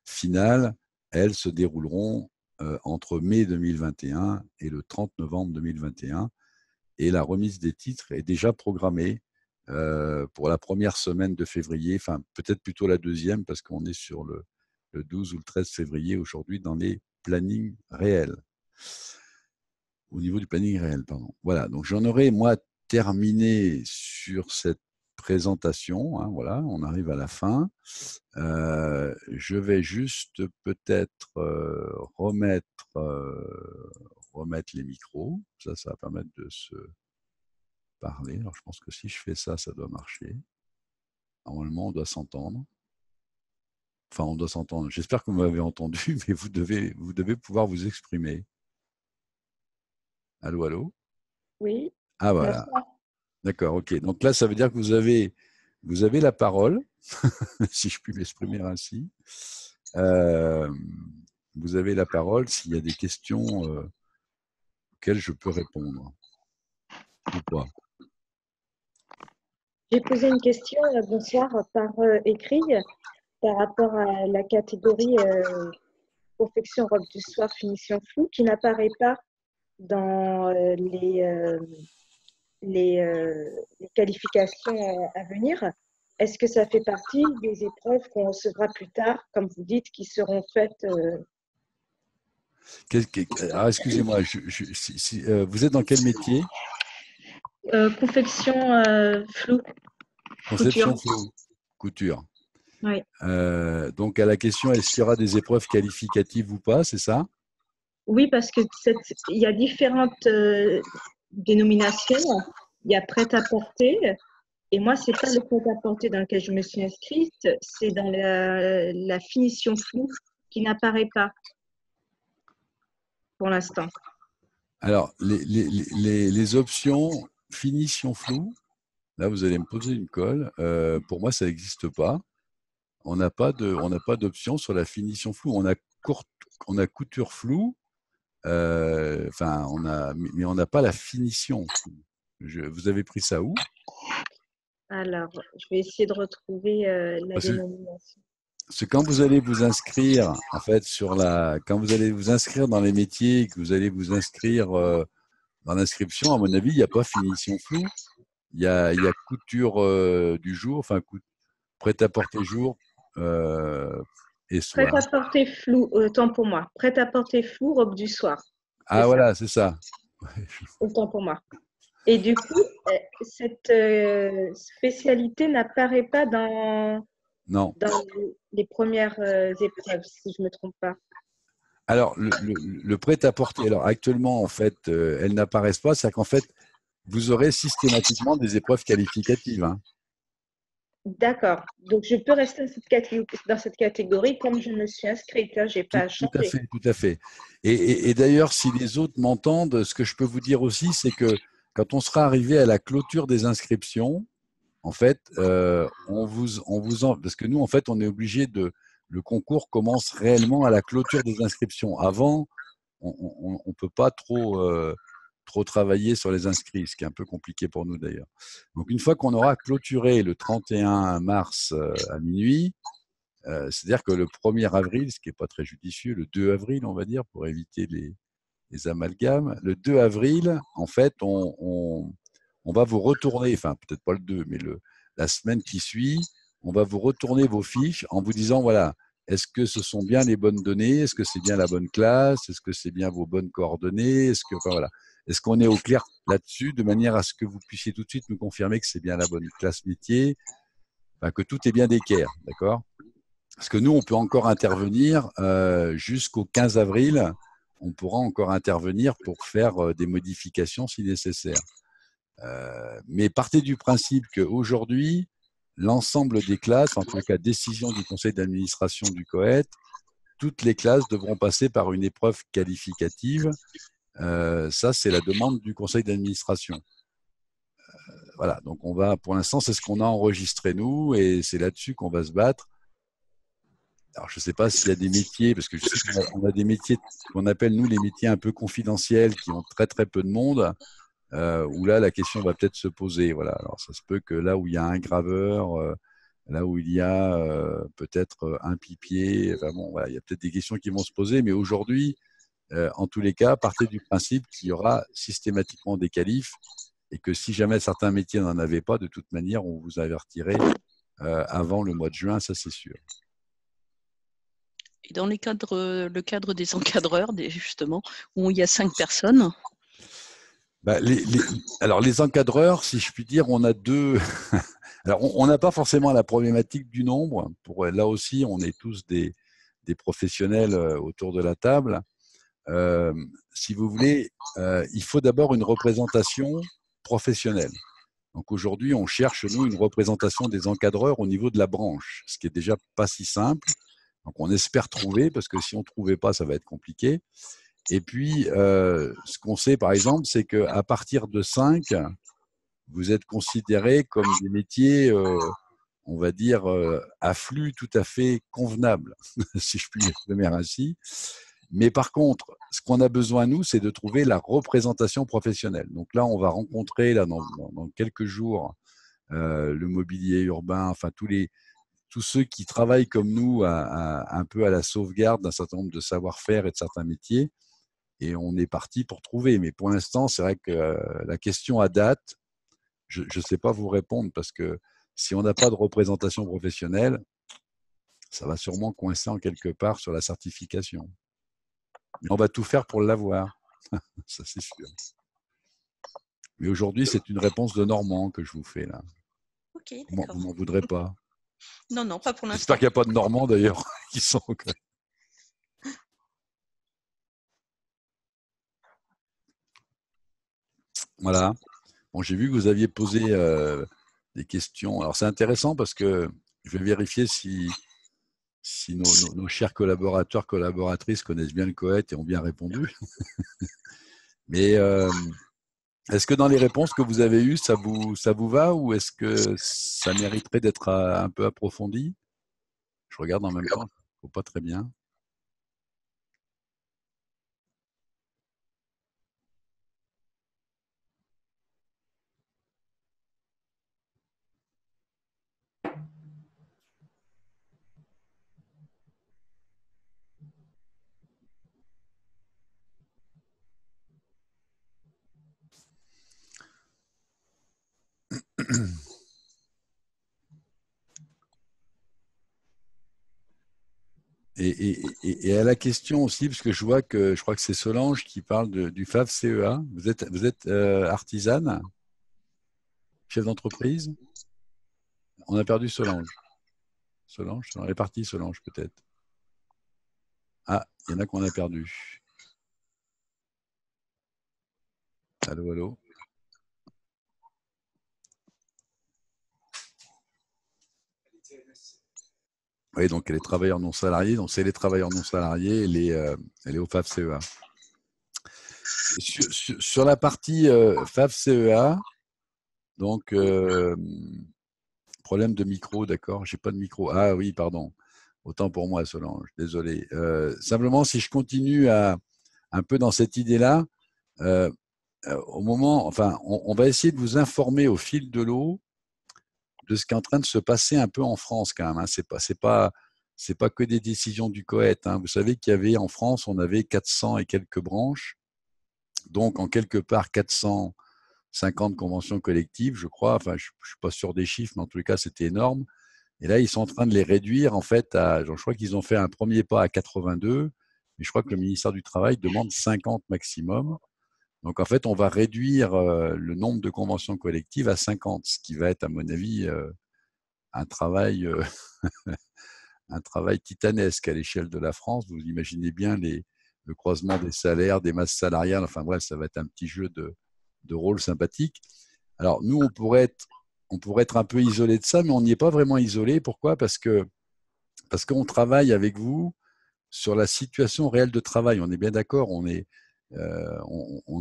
finales, elles se dérouleront entre mai 2021 et le 30 novembre 2021. Et la remise des titres est déjà programmée pour la première semaine de février, enfin peut-être plutôt la deuxième, parce qu'on est sur le 12 ou le 13 février aujourd'hui dans les plannings réels. Au niveau du planning réel, pardon. Voilà, donc j'en aurai, moi, terminé sur cette présentation. Hein, voilà, on arrive à la fin. Je vais juste peut-être remettre les micros. Ça va permettre de se parler. Alors, je pense que si je fais ça, ça doit marcher. Normalement, on doit s'entendre. Enfin, on doit s'entendre. J'espère que vous m'avez entendu, mais vous devez pouvoir vous exprimer. Allô, allô? Oui. Ah, voilà. D'accord, ok. Donc là, ça veut dire que vous avez la parole, si je puis m'exprimer ainsi. Vous avez la parole s'il y a des questions auxquelles je peux répondre ou pas. J'ai posé une question, bonsoir, par écrit, par rapport à la catégorie confection robe du soir finition floue, qui n'apparaît pas dans les qualifications à venir. Est-ce que ça fait partie des épreuves qu'on recevra plus tard, comme vous dites, qui seront faites Alors, excusez-moi, vous êtes dans quel métier? Confection floue. Conception floue. Couture. Oui. Donc, à la question, est-ce qu'il y aura des épreuves qualificatives ou pas, c'est ça? Oui, parce que il y a différentes dénominations. Il y a prêt-à-porter. Et moi, ce n'est pas le prêt-à-porter dans lequel je me suis inscrite, c'est dans la finition floue qui n'apparaît pas pour l'instant. Alors, les options finition floue, là, vous allez me poser une colle. Pour moi, ça n'existe pas. On n'a pas d'option sur la finition floue. On a couture floue, mais on n'a pas la finition. Vous avez pris ça où? Alors, je vais essayer de retrouver la dénomination. C'est quand vous allez vous inscrire, en fait, quand vous allez vous inscrire dans les métiers, que vous allez vous inscrire dans l'inscription, à mon avis, il n'y a pas finition floue. Il y a couture du jour, enfin, prêt-à-porter jour et soir. Prêt-à-porter flou, autant pour moi. Prêt-à-porter flou, robe du soir. Ah, voilà, c'est ça. Autant pour moi. Et du coup, cette spécialité n'apparaît pas dans les premières épreuves, si je ne me trompe pas. Alors, le prêt-à-porter, alors actuellement, en fait, elles n'apparaissent pas. C'est-à-dire qu'en fait, vous aurez systématiquement des épreuves qualificatives. Hein. D'accord. Donc, je peux rester dans cette catégorie comme je me suis inscrite. Là, je n'ai pas à changer. Tout à fait. Et d'ailleurs, si les autres m'entendent, ce que je peux vous dire aussi, c'est que quand on sera arrivé à la clôture des inscriptions, en fait, parce que nous, en fait, on est obligé le concours commence réellement à la clôture des inscriptions. Avant, on ne peut pas trop travailler sur les inscrits, ce qui est un peu compliqué pour nous d'ailleurs. Donc, une fois qu'on aura clôturé le 31 mars à minuit, c'est-à-dire que le 1er avril, ce qui n'est pas très judicieux, le 2 avril, on va dire, pour éviter les amalgames, le 2 avril, en fait, on va vous retourner, enfin peut-être pas le 2, mais la semaine qui suit, on va vous retourner vos fiches en vous disant, voilà, est-ce que ce sont bien les bonnes données? Est-ce que c'est bien la bonne classe? Est-ce que c'est bien vos bonnes coordonnées? Est-ce qu'on est au clair là-dessus, de manière à ce que vous puissiez tout de suite nous confirmer que c'est bien la bonne classe métier, enfin, que tout est bien d'équerre, d'accord? Parce que nous, on peut encore intervenir jusqu'au 15 avril, on pourra encore intervenir pour faire des modifications si nécessaire. Mais partez du principe qu'aujourd'hui, l'ensemble des classes, en tout cas décision du conseil d'administration du COET, toutes les classes devront passer par une épreuve qualificative. Ça, c'est la demande du conseil d'administration. Voilà, donc pour l'instant, c'est ce qu'on a enregistré nous, et c'est là-dessus qu'on va se battre. Alors, je ne sais pas s'il y a des métiers, parce que je sais qu'on a des métiers qu'on appelle, nous, les métiers un peu confidentiels, qui ont très, très peu de monde, où là, la question va peut-être se poser. Voilà. Alors, ça se peut que là où il y a un graveur, là où il y a peut-être un pipier, enfin bon, voilà, il y a peut-être des questions qui vont se poser, mais aujourd'hui, en tous les cas, partez du principe qu'il y aura systématiquement des qualifs, et que si jamais certains métiers n'en avaient pas, de toute manière, on vous avertirait avant le mois de juin, ça c'est sûr. Et dans le cadre des encadreurs, justement, où il y a 5 personnes. Bah, alors les encadreurs, si je puis dire, on a deux. Alors on n'a pas forcément la problématique du nombre. Là aussi, on est tous des professionnels autour de la table. Si vous voulez, il faut d'abord une représentation professionnelle. Donc aujourd'hui, on cherche, nous, une représentation des encadreurs au niveau de la branche, ce qui est déjà pas si simple. Donc on espère trouver, parce que si on ne trouvait pas, ça va être compliqué. Et puis, ce qu'on sait, par exemple, c'est qu'à partir de 5, vous êtes considérés comme des métiers, on va dire, à flux tout à fait convenable, si je puis m'exprimer ainsi. Mais par contre, ce qu'on a besoin, nous, c'est de trouver la représentation professionnelle. Donc là, on va rencontrer, là, dans quelques jours, le mobilier urbain, enfin tous ceux qui travaillent comme nous un peu à la sauvegarde d'un certain nombre de savoir-faire et de certains métiers. Et on est parti pour trouver. Mais pour l'instant, c'est vrai que la question à date, je ne sais pas vous répondre, parce que si on n'a pas de représentation professionnelle, ça va sûrement coincer en quelque part sur la certification. Mais on va tout faire pour l'avoir, ça c'est sûr. Mais aujourd'hui, c'est une réponse de Normand que je vous fais là. Ok, vous m'en voudrez pas. Non, non, pas pour l'instant. J'espère qu'il n'y a pas de Normands d'ailleurs qui sont. Voilà. Bon, j'ai vu que vous aviez posé des questions. Alors c'est intéressant parce que je vais vérifier si nos chers collaborateurs, collaboratrices connaissent bien le COET et ont bien répondu. Mais est-ce que dans les réponses que vous avez eues, ça vous va, ou est-ce que ça mériterait d'être un peu approfondi? Je regarde en même temps, je ne vois pas très bien. Et à la question aussi, parce que je crois que c'est Solange qui parle du FAV CEA. Vous êtes artisane, chef d'entreprise? On a perdu Solange. Solange, elle est partie, Solange, peut-être. Ah, il y en a qu'on a perdu. Allô, allô. Oui, donc elle est travailleur non salarié. Donc, c'est les travailleurs non salariés, elle est au FAV CEA. sur la partie FAV-CEA, donc problème de micro, d'accord, j'ai pas de micro. Ah oui, pardon. Autant pour moi, Solange, désolé. Simplement, si je continue un peu dans cette idée-là, au moment, enfin, on va essayer de vous informer au fil de l'eau de ce qui est en train de se passer un peu en France quand même. Hein. C'est pas que des décisions du COET. Hein. Vous savez qu'il y avait en France, on avait 400 et quelques branches, donc en quelque part 450 conventions collectives, je crois. Enfin, je suis pas sûr des chiffres, mais en tout cas, c'était énorme. Et là, ils sont en train de les réduire en fait à, je crois qu'ils ont fait un premier pas à 82, mais je crois que le ministère du Travail demande 50 maximum. Donc en fait, on va réduire le nombre de conventions collectives à 50, ce qui va être, à mon avis, un travail, un travail titanesque à l'échelle de la France. Vous imaginez bien le croisement des salaires, des masses salariales. Enfin bref, ça va être un petit jeu de rôle sympathique. Alors nous, on pourrait être un peu isolé de ça, mais on n'y est pas vraiment isolé. Pourquoi ? Parce qu'on travaille avec vous sur la situation réelle de travail. On est bien d'accord. On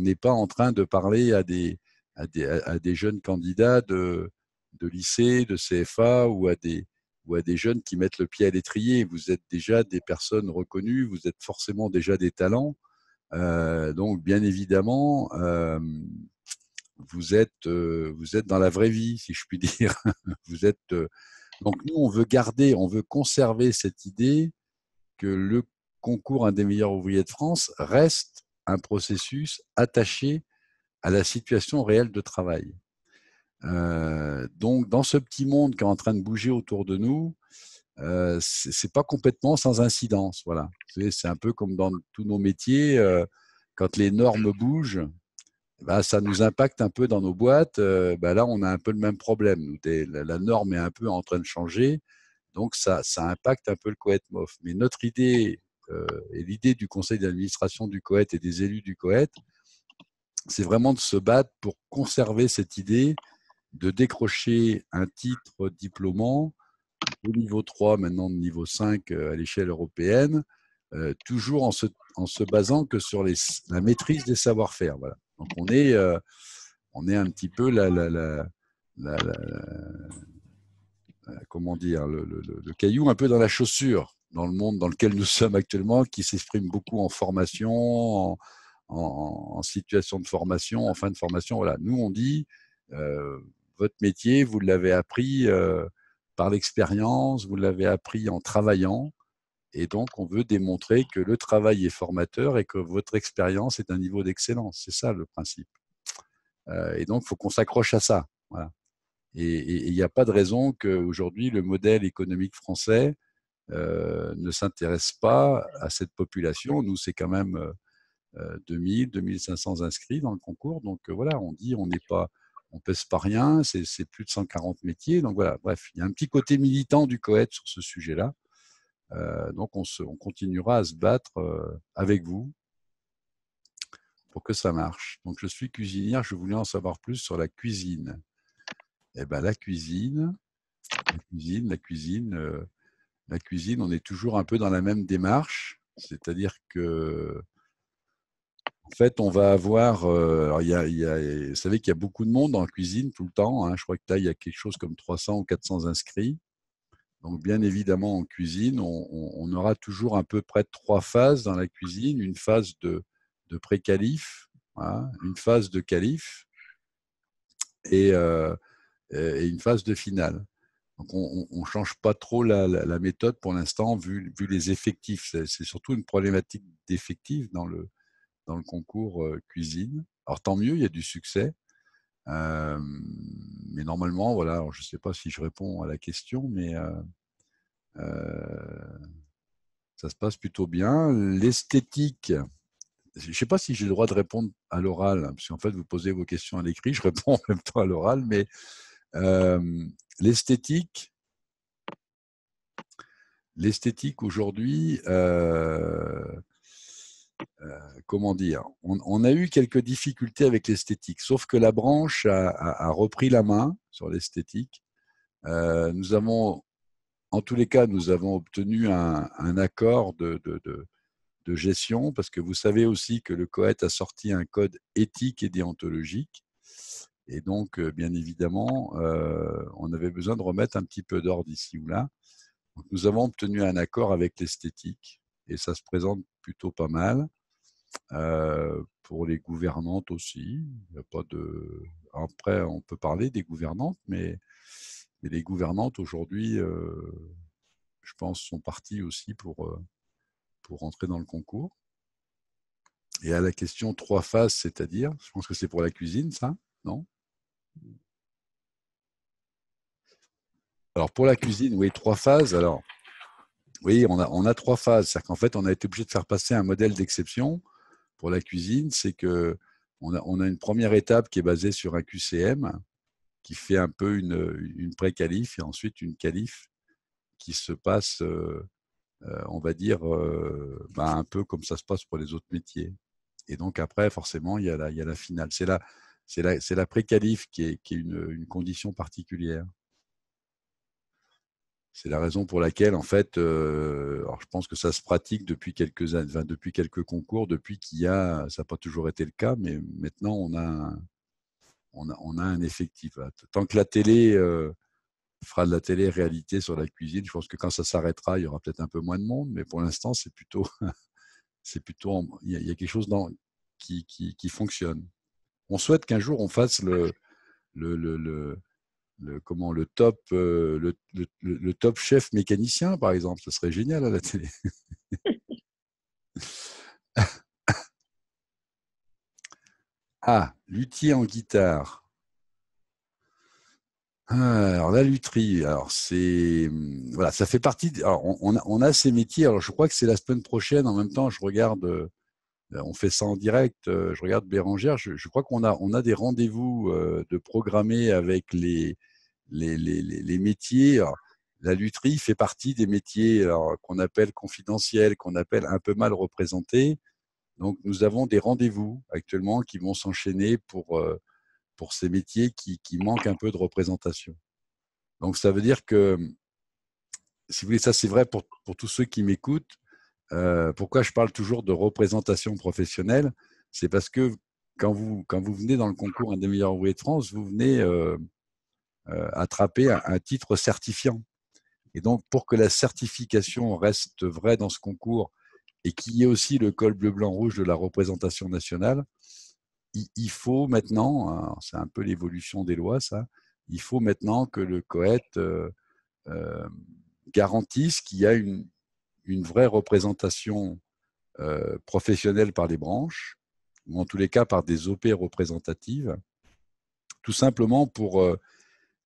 n'est pas en train de parler à des jeunes candidats de lycée, de CFA ou à des jeunes qui mettent le pied à l'étrier. Vous êtes déjà des personnes reconnues, vous êtes forcément déjà des talents. Donc, bien évidemment, vous êtes dans la vraie vie, si je puis dire. Vous êtes, donc, nous, on veut conserver cette idée que le concours un des meilleurs ouvriers de France reste un processus attaché à la situation réelle de travail. Donc, dans ce petit monde qui est en train de bouger autour de nous, c'est pas complètement sans incidence. Voilà. C'est un peu comme dans tous nos métiers, quand les normes bougent, bah, ça nous impacte un peu dans nos boîtes. Bah, là, on a un peu le même problème. La norme est un peu en train de changer, donc ça impacte un peu le COET-MOF. Mais notre idée, et l'idée du conseil d'administration du COET et des élus du COET, c'est vraiment de se battre pour conserver cette idée de décrocher un titre diplômant de niveau 3, maintenant de niveau 5 à l'échelle européenne, toujours en se basant que sur la maîtrise des savoir-faire. Voilà. Donc on est un petit peu comment dire, le caillou un peu dans la chaussure dans le monde dans lequel nous sommes actuellement, qui s'exprime beaucoup en formation, en situation de formation, en fin de formation. Voilà. Nous, on dit, votre métier, vous l'avez appris par l'expérience, vous l'avez appris en travaillant, et donc on veut démontrer que le travail est formateur et que votre expérience est un niveau d'excellence. C'est ça le principe. Et donc, il faut qu'on s'accroche à ça. Voilà. Et il n'y a pas de raison qu'aujourd'hui, le modèle économique français ne s'intéresse pas à cette population. Nous, c'est quand même 2000, 2500 inscrits dans le concours. Donc voilà, on dit on pèse pas rien, c'est plus de 140 métiers. Donc voilà, bref, il y a un petit côté militant du COET sur ce sujet-là. Donc on continuera à se battre avec vous pour que ça marche. Donc je suis cuisinière, je voulais en savoir plus sur la cuisine. Eh ben la cuisine, on est toujours un peu dans la même démarche, c'est-à-dire que en fait, on va avoir, alors vous savez qu'il y a beaucoup de monde en cuisine tout le temps. Hein, je crois que là, il y a quelque chose comme 300 ou 400 inscrits. Donc, bien évidemment, en cuisine, on aura toujours à peu près 3 phases dans la cuisine. Une phase de pré-qualif, voilà, une phase de qualif et une phase de finale. Donc, on ne change pas trop la méthode pour l'instant, vu les effectifs. C'est surtout une problématique d'effectifs dans le concours cuisine. Alors, tant mieux, il y a du succès. Mais normalement, voilà, alors, je ne sais pas si je réponds à la question, mais ça se passe plutôt bien. L'esthétique, je ne sais pas si j'ai le droit de répondre à l'oral, hein, parce qu'en fait, vous posez vos questions à l'écrit, je réponds en même temps à l'oral, mais l'esthétique aujourd'hui, comment dire, on a eu quelques difficultés avec l'esthétique, sauf que la branche a repris la main sur l'esthétique. Nous avons, en tous les cas, nous avons obtenu un accord de de gestion, parce que vous savez aussi que le COET a sorti un code éthique et déontologique. Et donc, bien évidemment, on avait besoin de remettre un petit peu d'ordre ici ou là. Donc, nous avons obtenu un accord avec l'esthétique et ça se présente plutôt pas mal. Pour les gouvernantes aussi. Il y a pas de... Après, on peut parler des gouvernantes, mais les gouvernantes aujourd'hui, je pense, sont parties aussi pour rentrer dans le concours. Et à la question 3 phases, c'est-à-dire, je pense que c'est pour la cuisine, ça, non? Alors, pour la cuisine, oui, 3 phases. Alors, oui, on a 3 phases. C'est-à-dire qu'en fait, on a été obligé de faire passer un modèle d'exception pour la cuisine. C'est que on a une première étape qui est basée sur un QCM, qui fait un peu une pré-qualif et ensuite une qualif qui se passe, on va dire, un peu comme ça se passe pour les autres métiers. Et donc après, forcément, il y a la finale. C'est la pré-qualif qui est une condition particulière. C'est la raison pour laquelle, en fait, alors je pense que ça se pratique depuis quelques années, enfin, depuis quelques concours, depuis qu'il y a, ça n'a pas toujours été le cas, mais maintenant on a un effectif. Tant que la télé fera de la télé-réalité sur la cuisine, je pense que quand ça s'arrêtera, il y aura peut-être un peu moins de monde, mais pour l'instant, c'est plutôt, il y a quelque chose qui fonctionne. On souhaite qu'un jour on fasse le top, le top chef mécanicien, par exemple. Ce serait génial à la télé. Ah, luthier en guitare. Alors la lutherie, alors c'est voilà, ça fait partie. Alors on a ces métiers. Alors je crois que c'est la semaine prochaine. En même temps, je regarde, on fait ça en direct. Je regarde Bérangère. Je crois on a des rendez-vous de programmés avec les métiers. Alors, la lutherie fait partie des métiers qu'on appelle confidentiels, qu'on appelle un peu mal représentés. Donc nous avons des rendez-vous actuellement qui vont s'enchaîner pour ces métiers qui manquent un peu de représentation. Donc ça veut dire que, si vous voulez, ça c'est vrai pour tous ceux qui m'écoutent. Pourquoi je parle toujours de représentation professionnelle? C'est parce que quand vous venez dans le concours Un des meilleurs ouvriers de France, vous venez attraper un titre certifiant. Et donc, pour que la certification reste vraie dans ce concours et qu'il y ait aussi le col bleu, blanc, rouge de la représentation nationale, il faut maintenant, c'est un peu l'évolution des lois, ça, il faut maintenant que le COET garantisse qu'il y a une vraie représentation professionnelle par les branches, ou en tous les cas par des OP représentatives, tout simplement pour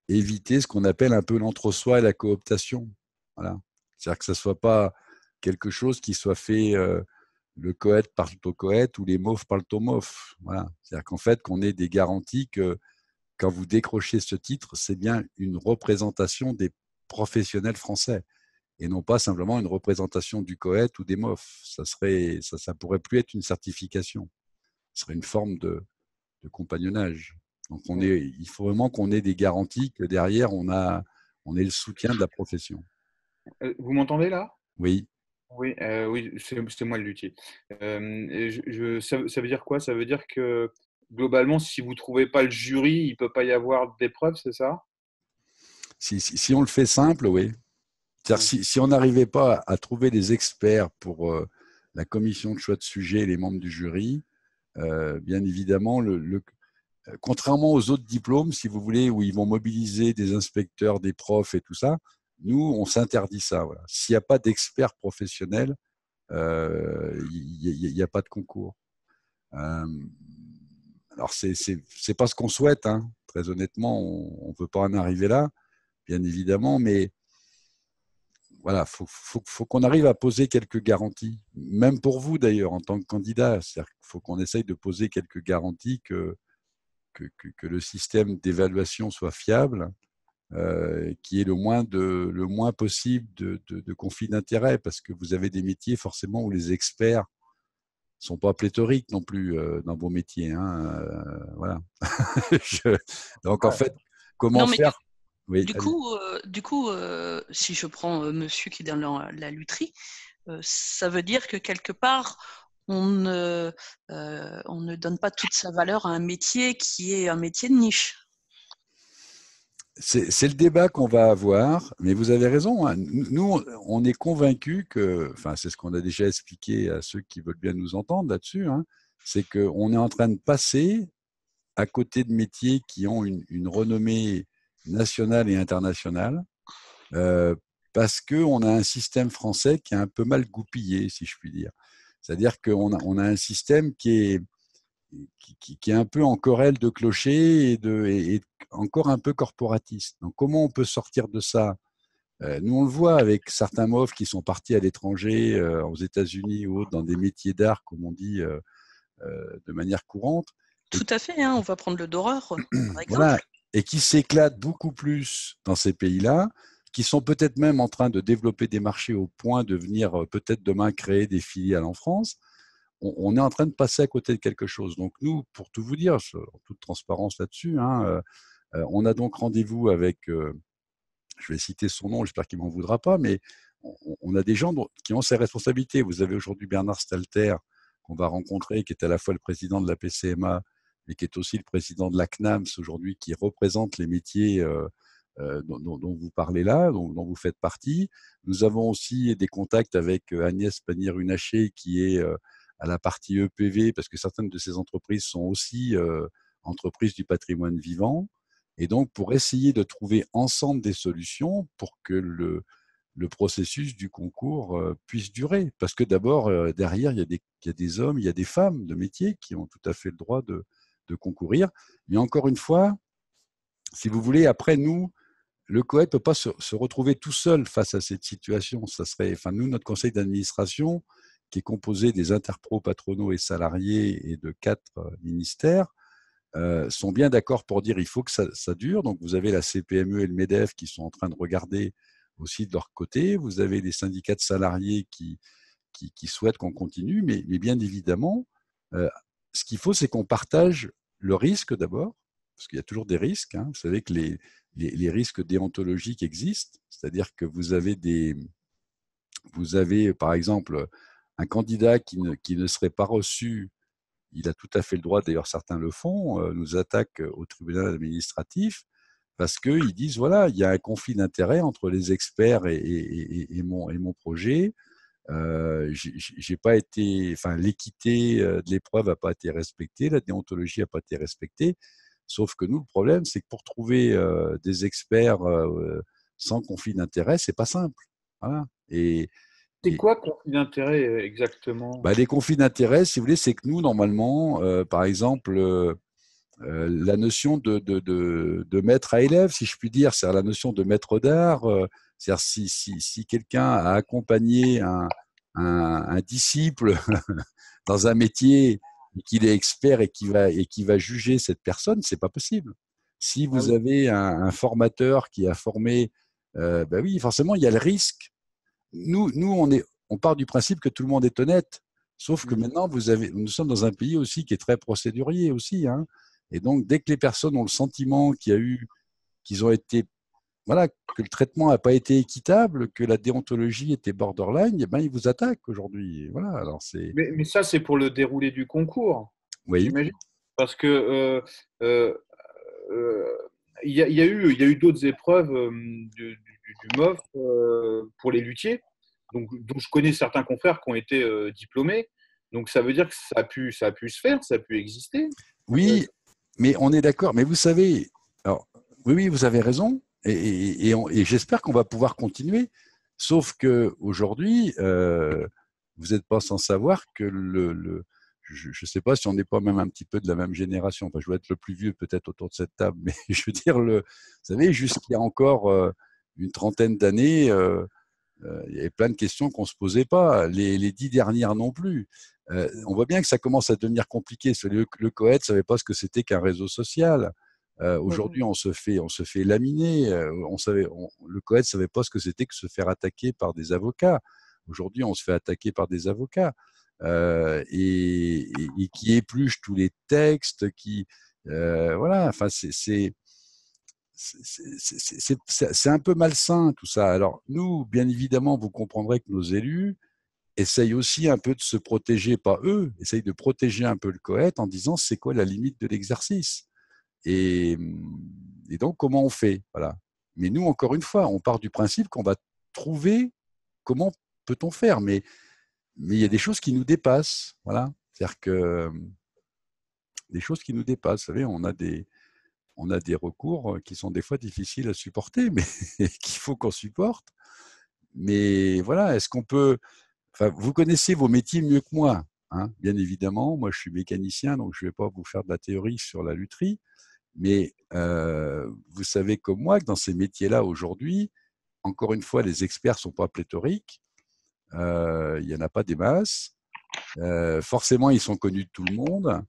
éviter ce qu'on appelle un peu l'entre-soi et la cooptation. Voilà. C'est-à-dire que ce ne soit pas quelque chose qui soit fait le COET parle au COET ou les MOF parlent au MOF. Voilà. C'est-à-dire qu'en fait, qu'on ait des garanties que quand vous décrochez ce titre, c'est bien une représentation des professionnels français et non pas simplement une représentation du COET ou des MOF. Ça pourrait plus être une certification. Ce serait une forme de compagnonnage. Donc il faut vraiment qu'on ait des garanties que derrière on ait le soutien de la profession. Vous m'entendez là? Oui. Oui, oui, c'est moi le luthier. Ça veut dire quoi? Ça veut dire que globalement, si vous ne trouvez pas le jury, il ne peut pas y avoir d'épreuve, c'est ça? Si on le fait simple, oui. C'est-à-dire, si on n'arrivait pas à trouver des experts pour la commission de choix de sujet et les membres du jury, bien évidemment, contrairement aux autres diplômes, si vous voulez, où ils vont mobiliser des inspecteurs, des profs et tout ça, nous, on s'interdit ça. Voilà. S'il n'y a pas d'experts professionnels, il n'y a pas de concours. Alors, c'est pas ce qu'on souhaite, hein. Très honnêtement, on ne peut pas en arriver là, bien évidemment, mais voilà, faut qu'on arrive à poser quelques garanties, même pour vous d'ailleurs, en tant que candidat. C'est-à-dire qu'il faut qu'on essaye de poser quelques garanties que le système d'évaluation soit fiable, qu'il y ait le moins possible de conflits d'intérêts, parce que vous avez des métiers forcément où les experts ne sont pas pléthoriques non plus dans vos métiers. Hein, voilà. Donc en fait, comment faire Oui, Du coup, si je prends monsieur qui est dans la lutherie, ça veut dire que quelque part, on ne donne pas toute sa valeur à un métier qui est un métier de niche. c'est le débat qu'on va avoir, mais vous avez raison. Hein. Nous, on est convaincus que, enfin, c'est ce qu'on a déjà expliqué à ceux qui veulent bien nous entendre là-dessus, hein, c'est qu'on est en train de passer à côté de métiers qui ont une renommée nationale et internationale, euh, parce qu'on a un système français qui est un peu mal goupillé, si je puis dire. C'est-à-dire qu'on a un système qui est un peu en chorale de clocher et encore un peu corporatiste. Donc, comment on peut sortir de ça? Nous, on le voit avec certains MOF qui sont partis à l'étranger, aux États-Unis ou autres, dans des métiers d'art, comme on dit de manière courante. Tout à fait, hein, on va prendre le Doreur, par exemple. Voilà, et qui s'éclatent beaucoup plus dans ces pays-là, qui sont peut-être même en train de développer des marchés au point de venir peut-être demain créer des filiales en France. On est en train de passer à côté de quelque chose. Donc nous, pour tout vous dire, en toute transparence là-dessus, hein, on a donc rendez-vous avec, je vais citer son nom, j'espère qu'il ne m'en voudra pas, mais on a des gens qui ont ces responsabilités. Vous avez aujourd'hui Bernard Stalter, qu'on va rencontrer, qui est à la fois le président de la PCMA, mais qui est aussi le président de la CNAMS aujourd'hui, qui représente les métiers dont vous parlez là, dont vous faites partie. Nous avons aussi des contacts avec Agnès Pannier-Runacher, qui est à la partie EPV, parce que certaines de ces entreprises sont aussi entreprises du patrimoine vivant. Et donc, pour essayer de trouver ensemble des solutions pour que le processus du concours puisse durer. Parce que d'abord, derrière, il y a des hommes, il y a des femmes de métier qui ont tout à fait le droit de concourir. Mais encore une fois, si vous voulez, après nous, le COED ne peut pas se retrouver tout seul face à cette situation. Ça serait, enfin, nous, notre conseil d'administration, qui est composé des interpros, patronaux et salariés et de 4 ministères, sont bien d'accord pour dire il faut que ça dure. Donc, vous avez la CPME et le MEDEF qui sont en train de regarder aussi de leur côté. Vous avez les syndicats de salariés qui souhaitent qu'on continue. Mais bien évidemment, ce qu'il faut, c'est qu'on partage le risque d'abord, parce qu'il y a toujours des risques. Hein. Vous savez que les risques déontologiques existent, c'est-à-dire que vous avez, par exemple, un candidat qui ne serait pas reçu. Il a tout à fait le droit, d'ailleurs certains le font, nous attaquent au tribunal administratif parce qu'ils disent, voilà, il y a un conflit d'intérêts entre les experts et mon projet. J'ai pas été, enfin, l'équité de l'épreuve n'a pas été respectée, la déontologie n'a pas été respectée. Sauf que nous, le problème, c'est que pour trouver des experts sans conflit d'intérêts, c'est pas simple. Voilà. C'est Et, quoi conflit d'intérêt exactement? bah, les conflits d'intérêts, si vous voulez, c'est que nous, normalement, par exemple, la notion de maître à élève, si je puis dire, c'est la notion de maître d'art. C'est-à-dire si quelqu'un a accompagné un disciple dans un métier et qu'il est expert et qui va juger cette personne, c'est pas possible. Si Ah vous oui. avez un formateur qui a formé, ben oui, forcément, il y a le risque. Nous, on part du principe que tout le monde est honnête. Sauf que Mm. maintenant, nous sommes dans un pays aussi qui est très procédurier aussi, hein. Et donc, dès que les personnes ont le sentiment qu'ils ont été, voilà, que le traitement n'a pas été équitable, que la déontologie était borderline, eh ben, ils vous attaquent aujourd'hui. Et voilà. Alors Mais ça, c'est pour le déroulé du concours, oui, j'imagine. Parce que euh, euh, il y a eu d'autres épreuves du MOF pour les luthiers, donc, dont je connais certains confrères qui ont été diplômés. Donc ça veut dire que ça a pu se faire, ça a pu exister. Euh, oui, mais on est d'accord. Mais vous savez, alors, oui, oui, vous avez raison. Et j'espère qu'on va pouvoir continuer. Sauf que aujourd'hui, vous n'êtes pas sans savoir que je ne sais pas si on n'est pas même un petit peu de la même génération. Enfin, je dois être le plus vieux peut-être autour de cette table, mais je veux dire, vous savez, jusqu'il y a encore une trentaine d'années, il y avait plein de questions qu'on ne se posait pas. Les 10 dernières non plus. On voit bien que ça commence à devenir compliqué. Le COED ne savait pas ce que c'était qu'un réseau social. Mhm. Aujourd'hui, on se fait laminer. Le COED ne savait pas ce que c'était que se faire attaquer par des avocats. Aujourd'hui, on se fait attaquer par des avocats et qui épluchent tous les textes. Voilà. Enfin, c'est un peu malsain tout ça. Alors nous, bien évidemment, vous comprendrez que nos élus essayent aussi un peu de se protéger, pas eux, essayent de protéger un peu le COET en disant c'est quoi la limite de l'exercice. Et donc comment on fait, voilà. Mais nous, encore une fois, on part du principe qu'on va trouver comment peut-on faire, mais il y a des choses qui nous dépassent, voilà. C'est-à-dire que des choses qui nous dépassent, vous savez, on a des recours qui sont des fois difficiles à supporter, mais qu'il faut qu'on supporte. Mais voilà, est-ce qu'on peut… Enfin, vous connaissez vos métiers mieux que moi, hein, bien évidemment. Moi, je suis mécanicien, donc je ne vais pas vous faire de la théorie sur la lutherie. Mais vous savez comme moi que dans ces métiers-là, aujourd'hui, encore une fois, les experts ne sont pas pléthoriques. Il n'y en a pas des masses. Forcément, ils sont connus de tout le monde.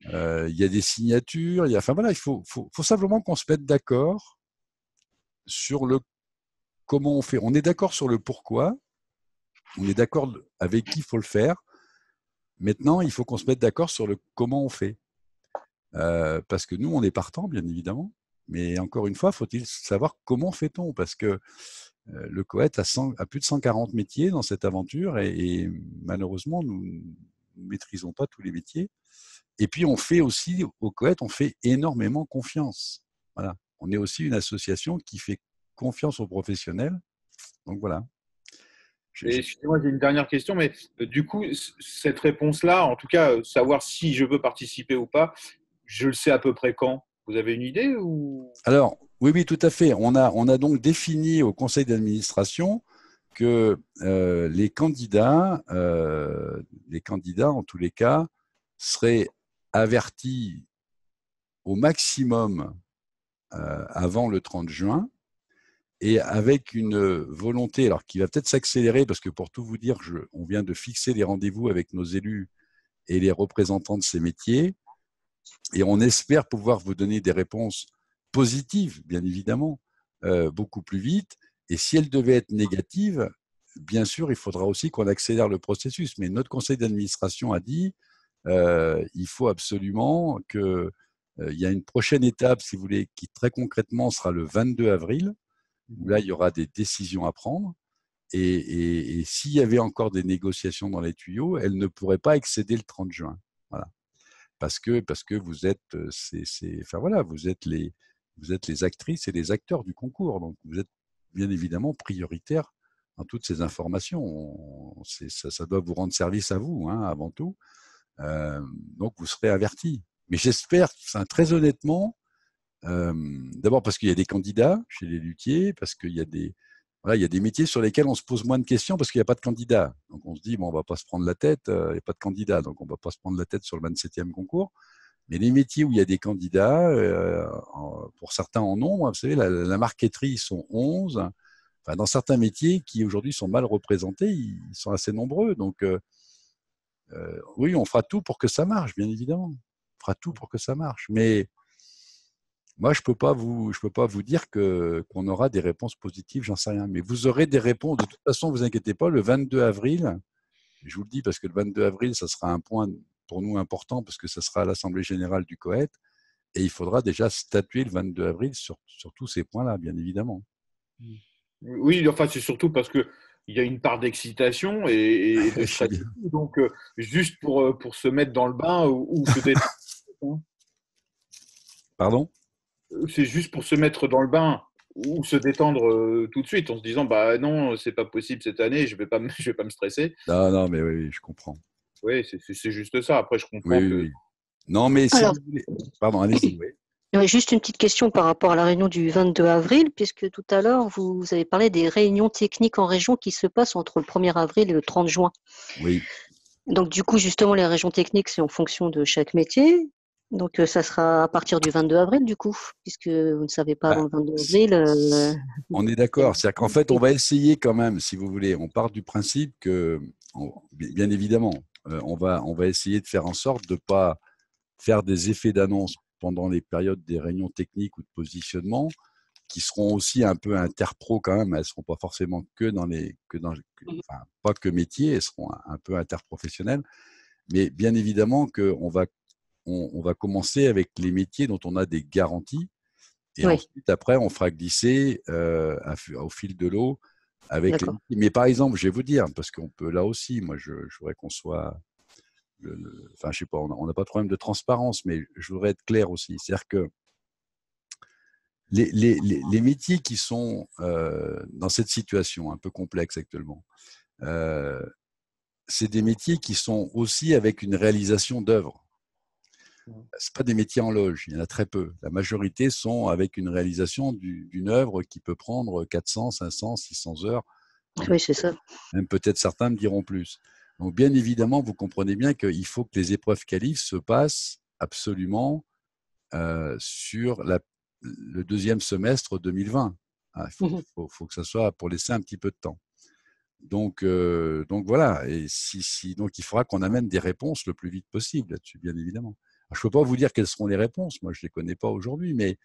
Il y a des signatures. Enfin voilà, il faut simplement qu'on se mette d'accord sur le comment on fait. On est d'accord sur le pourquoi. On est d'accord avec qui il faut le faire. Maintenant, il faut qu'on se mette d'accord sur le comment on fait. Parce que nous, on est partant, bien évidemment. Mais encore une fois, faut-il savoir comment fait-on? Parce que le COET a plus de 140 métiers dans cette aventure et malheureusement, nous ne maîtrisons pas tous les métiers. Et puis, on fait aussi, au COET, on fait énormément confiance. Voilà. On est aussi une association qui fait confiance aux professionnels. Donc, voilà. Excusez-moi, j'ai une dernière question, mais du coup, cette réponse-là, en tout cas, savoir si je veux participer ou pas, je le sais à peu près quand? Vous avez une idée ou… Alors, oui, tout à fait. On a donc défini au conseil d'administration que les candidats, en tous les cas, seraient avertis au maximum avant le 30 juin et avec une volonté, alors qui va peut-être s'accélérer parce que pour tout vous dire, on vient de fixer les rendez-vous avec nos élus et les représentants de ces métiers et on espère pouvoir vous donner des réponses positives, bien évidemment, beaucoup plus vite. Et si elles devaient être négatives, bien sûr, il faudra aussi qu'on accélère le processus. Mais notre conseil d'administration a dit il faut absolument qu'il y a une prochaine étape, si vous voulez, qui très concrètement sera le 22 avril, où là, il y aura des décisions à prendre. Et s'il y avait encore des négociations dans les tuyaux, elles ne pourraient pas excéder le 30 juin. Voilà. Parce que vous êtes, enfin voilà, vous êtes les actrices et les acteurs du concours. Donc, vous êtes bien évidemment prioritaires dans toutes ces informations. Ça doit vous rendre service à vous, hein, avant tout. Donc, vous serez avertis. Mais j'espère, très honnêtement, d'abord parce qu'il y a des candidats chez les luthiers, parce qu'il y a il y a des métiers sur lesquels on se pose moins de questions parce qu'il n'y a pas de candidats. Donc on se dit, bon, on ne va pas se prendre la tête, il n'y a pas de candidats, donc on ne va pas se prendre la tête sur le 27e concours. Mais les métiers où il y a des candidats, pour certains en nombre, vous savez, la marqueterie, ils sont 11. Enfin, dans certains métiers qui aujourd'hui sont mal représentés, ils sont assez nombreux. Donc oui, on fera tout pour que ça marche, bien évidemment. On fera tout pour que ça marche. Mais moi, je peux pas vous dire qu'on aura des réponses positives, j'en sais rien. Mais vous aurez des réponses. De toute façon, vous inquiétez pas, le 22 avril, je vous le dis parce que le 22 avril, ça sera un point pour nous important parce que ça sera à l'Assemblée générale du COET et il faudra déjà statuer le 22 avril sur tous ces points-là, bien évidemment. Oui, enfin, c'est surtout parce que il y a une part d'excitation et de stress. Donc, juste pour se mettre dans le bain ou se détendre. Pardon ? C'est juste pour se mettre dans le bain ou se détendre tout de suite en se disant bah non, c'est pas possible cette année, je vais pas me stresser. Non, mais oui, je comprends. Oui, c'est juste ça. Après, je comprends Oui, que… oui. Non, mais si vous voulez… Pardon, allez-y. Oui. Juste une petite question par rapport à la réunion du 22 avril, puisque tout à l'heure, vous avez parlé des réunions techniques en région qui se passent entre le 1er avril et le 30 juin. Oui. Donc, du coup, justement, les régions techniques, c'est en fonction de chaque métier. Donc, ça sera à partir du 22 avril, du coup, puisque vous ne savez pas avant le 22 avril. On est d'accord. C'est-à-dire qu'en fait, on va essayer quand même, si vous voulez. On part du principe que, bien évidemment, on va essayer de faire en sorte de ne pas faire des effets d'annonce pendant les périodes des réunions techniques ou de positionnement, qui seront aussi un peu interpro quand même. Elles ne seront pas forcément pas que métier, elles seront un peu interprofessionnelles. Mais bien évidemment qu'on va commencer avec les métiers dont on a des garanties. Et ensuite, après, on fera glisser au fil de l'eau avec les métiers. Mais par exemple, je vais vous dire, parce qu'on peut là aussi, moi, je voudrais qu'on soit… Enfin, je sais pas, on n'a pas de problème de transparence, mais je voudrais être clair aussi. C'est-à-dire que les métiers qui sont dans cette situation un peu complexe actuellement, c'est des métiers qui sont aussi avec une réalisation d'œuvres. Ce pas des métiers en loge, il y en a très peu. La majorité sont avec une réalisation d'une œuvre qui peut prendre 400, 500, 600 heures. Oui, c'est ça. Même peut-être certains me diront plus. Donc, bien évidemment, vous comprenez bien qu'il faut que les épreuves qualif se passent absolument sur le deuxième semestre 2020. Il faut que ça soit pour laisser un petit peu de temps. Donc voilà. Et donc, il faudra qu'on amène des réponses le plus vite possible là-dessus, bien évidemment. Alors, je ne peux pas vous dire quelles seront les réponses. Moi, je ne les connais pas aujourd'hui, mais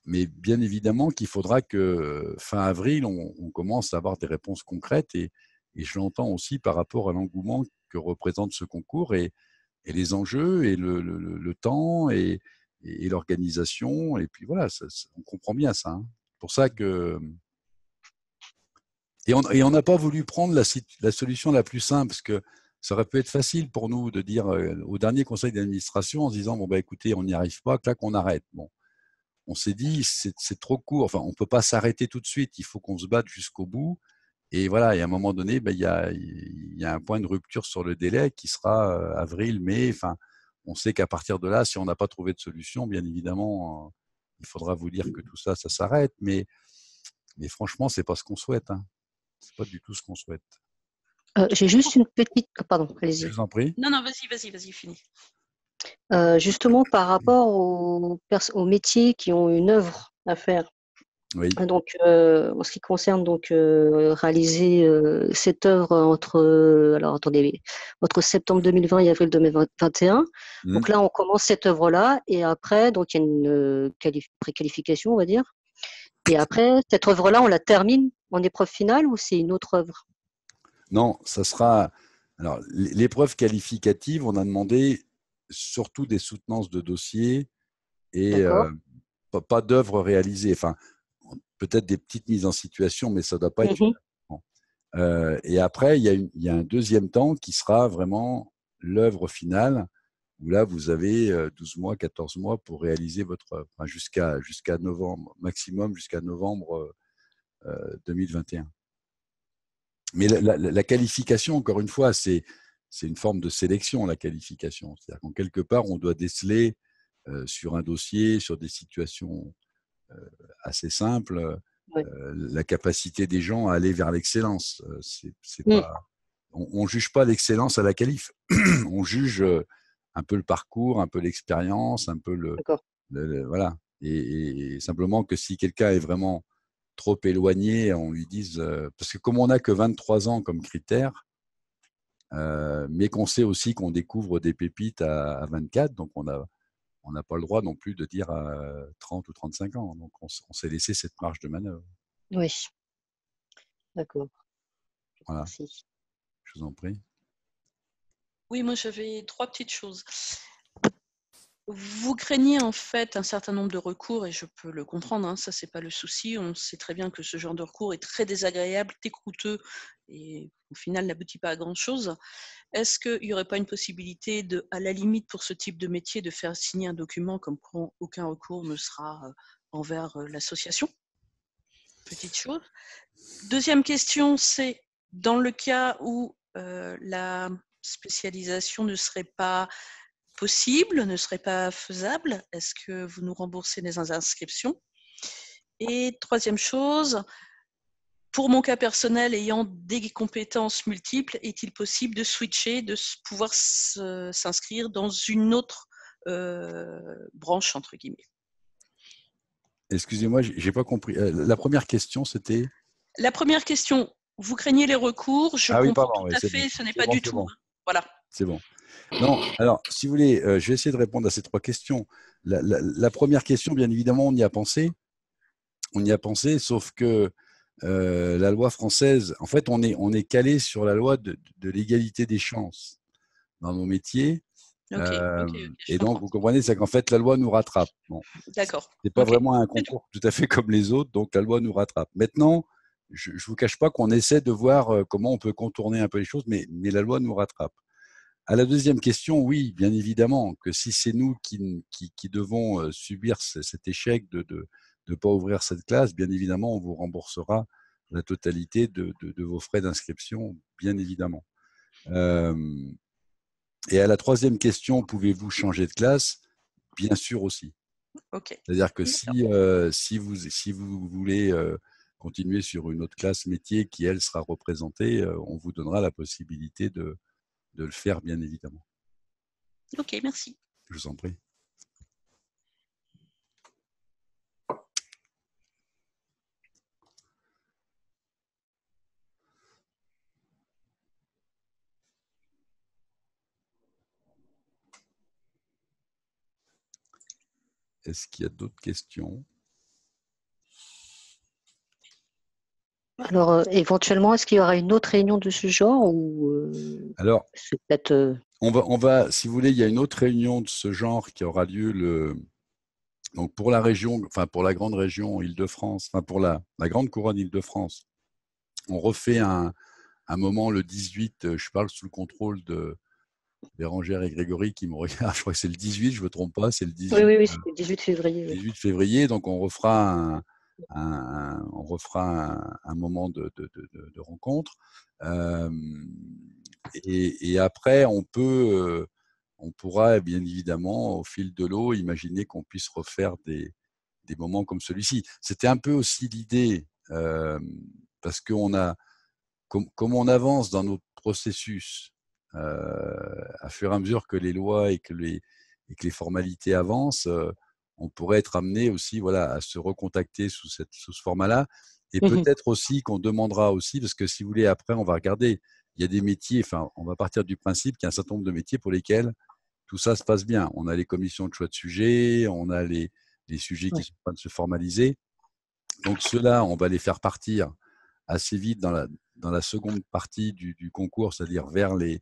bien évidemment qu'il faudra que fin avril, on commence à avoir des réponses concrètes et je l'entends aussi par rapport à l'engouement que représente ce concours et les enjeux et le temps et l'organisation. Et puis voilà, on comprend bien ça. Hein. C'est pour ça que… Et on n'a pas voulu prendre la solution la plus simple parce que ça aurait pu être facile pour nous de dire au dernier conseil d'administration en se disant, bon, bah, écoutez, on n'y arrive pas, clac, on arrête. Bon. On s'est dit, c'est trop court. Enfin, on ne peut pas s'arrêter tout de suite. Il faut qu'on se batte jusqu'au bout. Et voilà, et à un moment donné, il y a un point de rupture sur le délai qui sera avril, mai. Enfin, on sait qu'à partir de là, si on n'a pas trouvé de solution, bien évidemment, il faudra vous dire que tout ça, ça s'arrête. Mais franchement, c'est pas ce qu'on souhaite. Hein. C'est pas du tout ce qu'on souhaite. J'ai juste une petite… Pardon, allez-y. Je vous en prie. Non, vas-y, finis. Justement, par rapport aux métiers qui ont une œuvre à faire. Oui. Donc, en ce qui concerne réaliser cette œuvre entre septembre 2020 et avril 2021. Donc là, on commence cette œuvre-là et après, donc il y a une préqualification, on va dire. Et après, cette œuvre-là, on la termine en épreuve finale ou c'est une autre œuvre? Non, ça sera… Alors, l'épreuve qualificative, on a demandé surtout des soutenances de dossiers et pas d'œuvres réalisées. Enfin, peut-être des petites mises en situation, mais ça ne doit pas être… et après, il y a un deuxième temps qui sera vraiment l'œuvre finale, où là, vous avez 12 mois, 14 mois pour réaliser votre œuvre, enfin, jusqu'à novembre, maximum jusqu'à novembre 2021. Mais la qualification, encore une fois, c'est une forme de sélection, la qualification. C'est-à-dire qu'en quelque part, on doit déceler sur un dossier, sur des situations assez simples, la capacité des gens à aller vers l'excellence. On ne juge pas l'excellence à la qualif. On juge un peu le parcours, un peu l'expérience, un peu voilà. Et simplement que si quelqu'un est vraiment trop éloigné, on lui dise… parce que comme on n'a que 23 ans comme critère, mais qu'on sait aussi qu'on découvre des pépites à 24, donc on n'a pas le droit non plus de dire à 30 ou 35 ans. Donc on s'est laissé cette marge de manœuvre. Oui. D'accord. Voilà. Merci. Je vous en prie. Oui, moi j'avais 3 petites choses. Vous craignez en fait un certain nombre de recours, et je peux le comprendre, hein, ça c'est pas le souci. On sait très bien que ce genre de recours est très désagréable, très coûteux, et au final n'aboutit pas à grand chose. Est-ce qu'il n'y aurait pas une possibilité de, à la limite pour ce type de métier, de faire signer un document comme quoi aucun recours ne sera envers l'association? Petite chose. Deuxième question, c'est dans le cas où la spécialisation ne serait pas possible, ne serait pas faisable, est-ce que vous nous remboursez les inscriptions? Et troisième chose, pour mon cas personnel ayant des compétences multiples, est-il possible de switcher, de pouvoir s'inscrire dans une autre branche, entre guillemets? Excusez-moi, j'ai pas compris. La première question, c'était… La première question, vous craignez les recours, je comprends tout à fait, ce n'est pas du tout. Bon. Voilà. C'est bon. Non, alors, si vous voulez, je vais essayer de répondre à ces 3 questions. La première question, bien évidemment, on y a pensé. On y a pensé, sauf que la loi française, en fait, on est calé sur la loi de l'égalité des chances dans nos métiers. Ok, ok, je Et donc, comprends. vous comprenez, c'est qu'en fait, la loi nous rattrape. Bon, D'accord. c'est pas Ok. vraiment un concours tout à fait comme les autres, donc la loi nous rattrape. Maintenant, je ne vous cache pas qu'on essaie de voir comment on peut contourner un peu les choses, mais la loi nous rattrape. À la deuxième question, oui, bien évidemment, que si c'est nous qui devons subir cet échec de ne pas ouvrir cette classe, bien évidemment, on vous remboursera la totalité de vos frais d'inscription, bien évidemment. Et à la troisième question, pouvez-vous changer de classe? Bien sûr aussi. Ok. C'est-à-dire que D'accord. si vous voulez continuer sur une autre classe métier qui, elle, sera représentée, on vous donnera la possibilité de le faire, bien évidemment. Ok, merci. Je vous en prie. Est-ce qu'il y a d'autres questions? Alors, éventuellement, est-ce qu'il y aura une autre réunion de ce genre ou Alors, c'est peut-être. on va, si vous voulez, il y a une autre réunion de ce genre qui aura lieu donc pour la région, enfin pour la grande région Île-de-France, enfin pour la grande couronne Île-de-France. On refait un moment le 18, je parle sous le contrôle de Bérangère et Grégory qui me regardent, je crois que c'est le 18, je ne me trompe pas, c'est le Oui, 18, oui, oui, c'était le 18 février. Oui. 18 février, donc on refera un moment de rencontre. Et après, on pourra bien évidemment, au fil de l'eau, imaginer qu'on puisse refaire des moments comme celui-ci. C'était un peu aussi l'idée, parce qu'on a, comme on avance dans notre processus, à fur et à mesure que les lois et que les formalités avancent, on pourrait être amené aussi, voilà, à se recontacter sous ce format-là. Et peut-être aussi qu'on demandera aussi, parce que si vous voulez, après, on va regarder, il y a des métiers, enfin, on va partir du principe qu'il y a un certain nombre de métiers pour lesquels tout ça se passe bien. On a les commissions de choix de sujets, on a les sujets qui Ouais. sont en train de se formaliser. Donc ceux-là, on va les faire partir assez vite dans la seconde partie du concours, c'est-à-dire vers les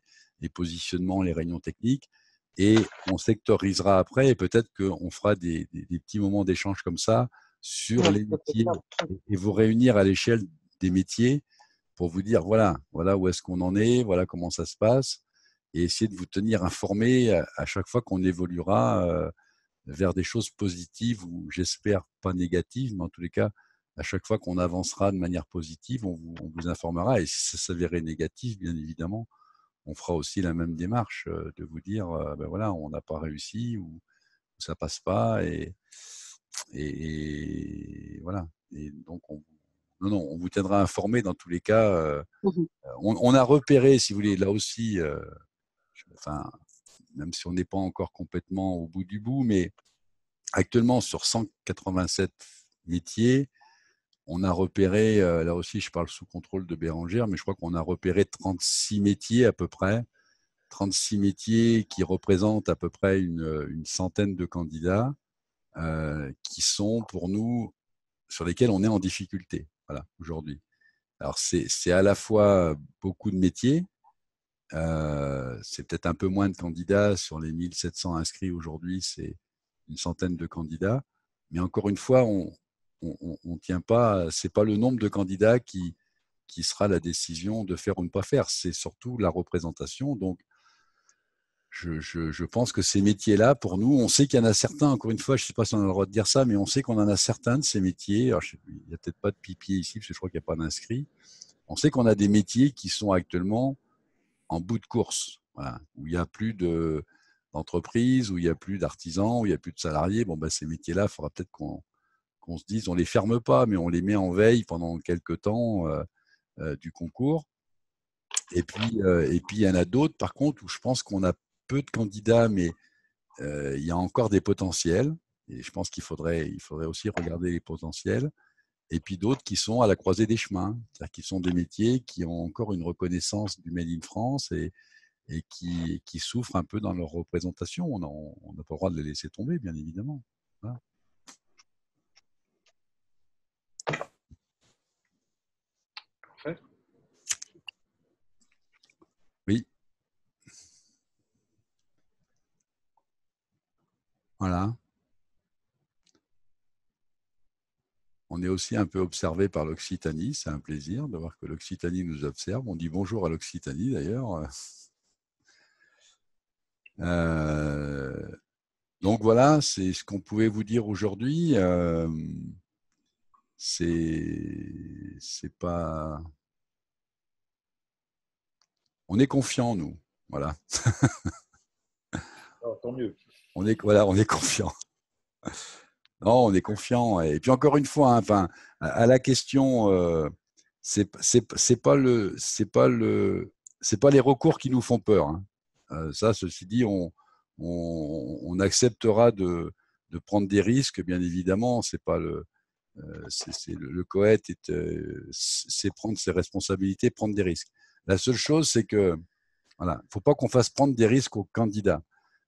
positionnements, les réunions techniques. Et on sectorisera après, et peut-être qu'on fera des petits moments d'échange comme ça sur Ouais, les ça peut être métiers ça. et vous réunir à l'échelle des métiers pour vous dire voilà où est-ce qu'on en est, voilà comment ça se passe, et essayer de vous tenir informé à chaque fois qu'on évoluera vers des choses positives ou j'espère pas négatives, mais en tous les cas, à chaque fois qu'on avancera de manière positive, on vous informera. Et si ça s'avérait négatif, bien évidemment, on fera aussi la même démarche de vous dire, ben voilà, on n'a pas réussi ou ça passe pas et voilà. Et donc, on vous tiendra informé dans tous les cas. On a repéré, si vous voulez, là aussi, enfin, même si on n'est pas encore complètement au bout du bout, mais actuellement, sur 187 métiers, on a repéré, là aussi je parle sous contrôle de Bérangère, mais je crois qu'on a repéré 36 métiers à peu près, 36 métiers qui représentent à peu près une centaine de candidats qui sont pour nous, sur lesquels on est en difficulté voilà, aujourd'hui. Alors c'est à la fois beaucoup de métiers, c'est peut-être un peu moins de candidats sur les 1700 inscrits aujourd'hui, c'est une centaine de candidats. Mais encore une fois, on tient pas, c'est pas le nombre de candidats qui sera la décision de faire ou ne pas faire, c'est surtout la représentation. Donc, je pense que ces métiers-là, pour nous, on sait qu'il y en a certains, encore une fois, je ne sais pas si on a le droit de dire ça, mais on sait qu'on en a certains de ces métiers. Alors, il n'y a peut-être pas de pipier ici, parce que je crois qu'il n'y a pas d'inscrits. On sait qu'on a des métiers qui sont actuellement en bout de course, voilà, où il n'y a plus d'entreprise, où il n'y a plus d'artisans, où il n'y a plus de salariés. Bon, ben, ces métiers-là, il faudra peut-être qu'on se dise, on ne les ferme pas, mais on les met en veille pendant quelques temps du concours. Et puis, il y en a d'autres, par contre, où je pense qu'on a peu de candidats, mais il y a encore des potentiels. Et je pense qu'il faudrait aussi regarder les potentiels. Et puis d'autres qui sont à la croisée des chemins, c'est-à-dire qui sont des métiers qui ont encore une reconnaissance du Made in France et qui souffrent un peu dans leur représentation. On n'a pas le droit de les laisser tomber, bien évidemment. Voilà. Parfait. Oui. Voilà. On est aussi un peu observé par l'Occitanie. C'est un plaisir de voir que l'Occitanie nous observe. On dit bonjour à l'Occitanie d'ailleurs. Donc voilà, c'est ce qu'on pouvait vous dire aujourd'hui. C'est pas. On est confiant, nous. Voilà. Alors, tant mieux. On est confiant. Non, on est confiant. Et puis encore une fois, hein, enfin, à la question, c'est pas les recours qui nous font peur. Hein. Ça, ceci dit, on acceptera de prendre des risques, bien évidemment. C'est pas le COET c'est prendre ses responsabilités, prendre des risques. La seule chose, c'est que voilà, faut pas qu'on fasse prendre des risques aux candidats.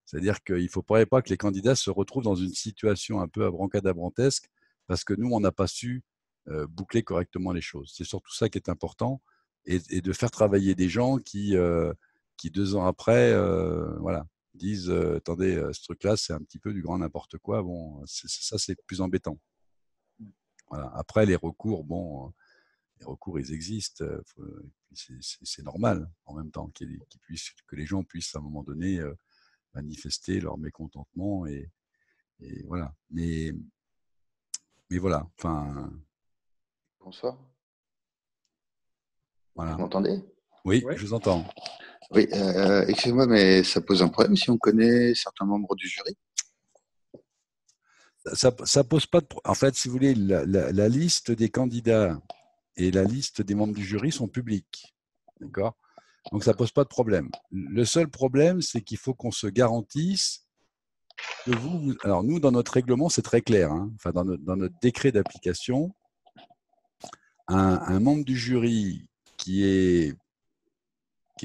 C'est-à-dire qu'il ne faudrait pas que les candidats se retrouvent dans une situation un peu abracadabrantesque parce que nous, on n'a pas su boucler correctement les choses. C'est surtout ça qui est important et de faire travailler des gens qui 2 ans après, voilà, disent attendez, ce truc-là, c'est un petit peu du grand n'importe quoi. Bon, ça, c'est plus embêtant. Voilà. Après, les recours, bon, les recours, ils existent. C'est normal en même temps que les gens puissent à un moment donné manifester leur mécontentement et voilà. Mais voilà. Enfin, Bonsoir. voilà. Vous m'entendez? Oui, Ouais. je vous entends. Oui, excusez-moi, mais ça pose un problème si on connaît certains membres du jury? Ça pose pas de. En fait, si vous voulez, la liste des candidats et la liste des membres du jury sont publiques. D'accord? Donc, ça pose pas de problème. Le seul problème, c'est qu'il faut qu'on se garantisse que alors, nous, dans notre règlement, c'est très clair. Hein. Enfin, dans notre décret d'application, un membre du jury qui est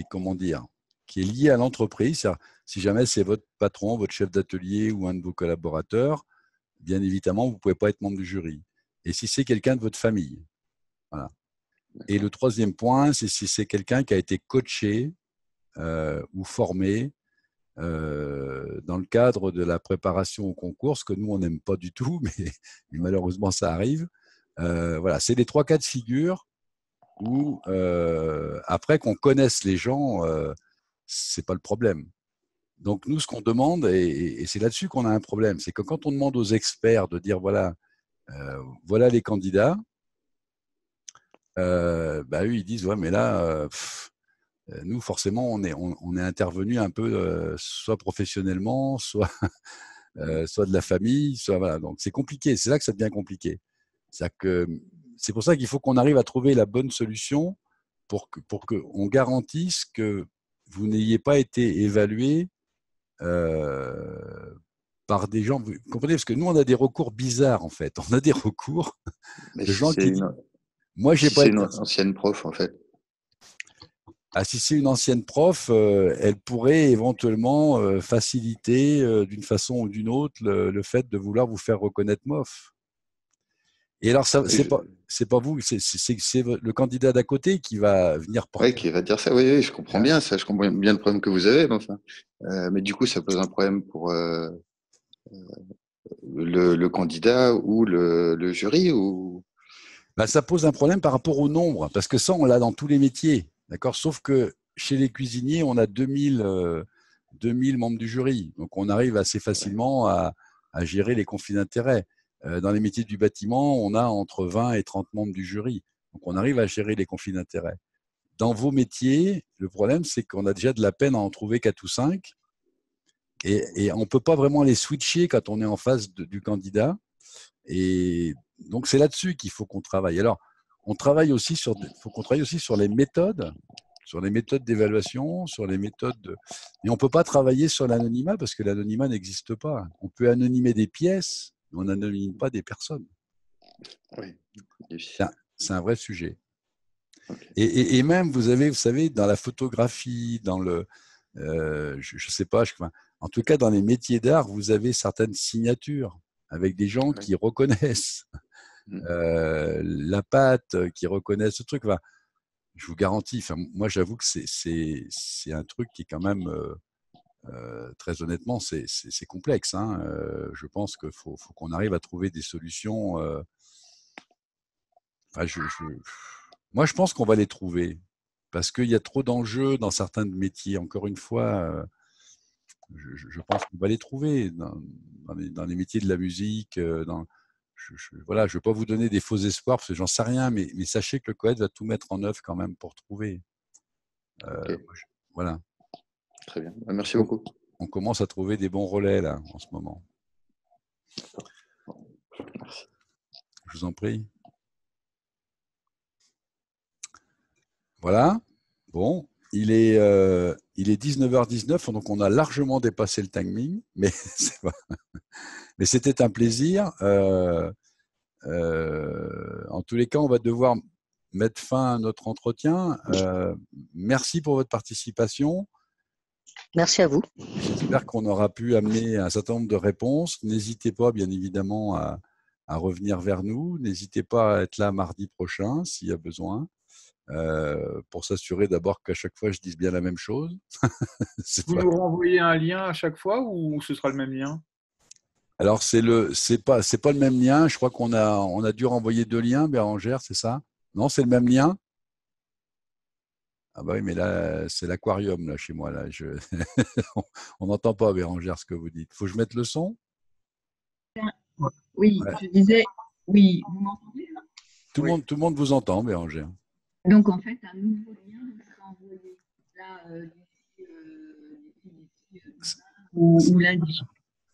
comment dire, qui est lié à l'entreprise, si jamais c'est votre patron, votre chef d'atelier ou un de vos collaborateurs, bien évidemment, vous ne pouvez pas être membre du jury. Et si c'est quelqu'un de votre famille. Voilà. Et le troisième point, c'est si c'est quelqu'un qui a été coaché ou formé dans le cadre de la préparation au concours, ce que nous, on n'aime pas du tout, mais malheureusement, ça arrive. Voilà, c'est les 3 cas de figure où, après qu'on connaisse les gens, c'est pas le problème. Donc, nous, ce qu'on demande, et c'est là-dessus qu'on a un problème, c'est que quand on demande aux experts de dire, voilà, voilà les candidats, bah, eux, ils disent, ouais, mais là, nous, forcément, on est intervenu un peu, soit professionnellement, soit de la famille, soit voilà. Donc, c'est compliqué. C'est là que ça devient compliqué. C'est pour ça qu'il faut qu'on arrive à trouver la bonne solution pour qu'on garantisse que vous n'ayez pas été évalué par des gens. Vous comprenez? Parce que nous, on a des recours bizarres, en fait. On a des recours Mais de si gens c'est qui disent moi, j'ai si pas c'est été. une ancienne prof, en fait. Ah, si c'est une ancienne prof, elle pourrait éventuellement faciliter d'une façon ou d'une autre le fait de vouloir vous faire reconnaître MOF. Et alors, Oui, c'est pas vous, c'est le candidat d'à côté qui va venir ouais, porter. qui va dire ça. Oui, oui, je comprends Hein. bien ça. Je comprends bien le problème que vous avez. Mais enfin, mais du coup, ça pose un problème pour le candidat ou le jury ou. Bah, ça pose un problème par rapport au nombre, parce que ça, on l'a dans tous les métiers. D'accord? Sauf que chez les cuisiniers, on a 2000 membres du jury. Donc, on arrive assez facilement à gérer les conflits d'intérêts. Dans les métiers du bâtiment, on a entre 20 et 30 membres du jury. Donc, on arrive à gérer les conflits d'intérêts. Dans vos métiers, le problème, c'est qu'on a déjà de la peine à en trouver 4 ou 5. Et on ne peut pas vraiment les switcher quand on est en face du candidat. Et donc, c'est là-dessus qu'il faut qu'on travaille. Alors, faut qu'on travaille aussi sur les méthodes d'évaluation, sur les méthodes. Et on ne peut pas travailler sur l'anonymat parce que l'anonymat n'existe pas. On peut anonymer des pièces, mais on n'anonyme pas des personnes. Oui. C'est un vrai sujet. Okay. Et même, vous savez, dans la photographie, dans le, je sais pas, en tout cas dans les métiers d'art, vous avez certaines signatures avec des gens qui reconnaissent la patte, qui reconnaissent ce truc. Enfin, je vous garantis. Enfin, moi, j'avoue que c'est un truc qui est quand même très honnêtement, c'est complexe. Hein. Je pense qu'il faut qu'on arrive à trouver des solutions. Moi, je pense qu'on va les trouver parce qu'il y a trop d'enjeux dans certains métiers. Encore une fois, je pense qu'on va les trouver dans les métiers de la musique. Voilà, je ne vais pas vous donner des faux espoirs parce que j'en sais rien, mais sachez que le COED va tout mettre en œuvre quand même pour trouver. Ok. Voilà. Très bien. Merci beaucoup. On commence à trouver des bons relais là en ce moment. Merci. Je vous en prie. Voilà. Bon, il est 19h19, donc on a largement dépassé le timing, mais c'était un plaisir. En tous les cas, on va devoir mettre fin à notre entretien. Merci pour votre participation. Merci à vous. J'espère qu'on aura pu amener un certain nombre de réponses. N'hésitez pas, bien évidemment, à revenir vers nous. N'hésitez pas à être là mardi prochain s'il y a besoin, pour s'assurer d'abord qu'à chaque fois, je dise bien la même chose. Vous nous renvoyez un lien à chaque fois ou ce sera le même lien? Alors, c'est pas le même lien. Je crois qu'on a dû renvoyer 2 liens, Bérangère, c'est ça? Non, c'est le même lien? Ah bah oui, mais là, c'est l'aquarium, là, chez moi. Là. On n'entend pas, Bérangère, ce que vous dites. Faut que je mette le son? Oui, Ouais. je disais, oui, vous m'entendez là? Tout le monde vous entend, Bérangère. Donc en fait, un nouveau lien vous sera envoyé là d'ici ou lundi.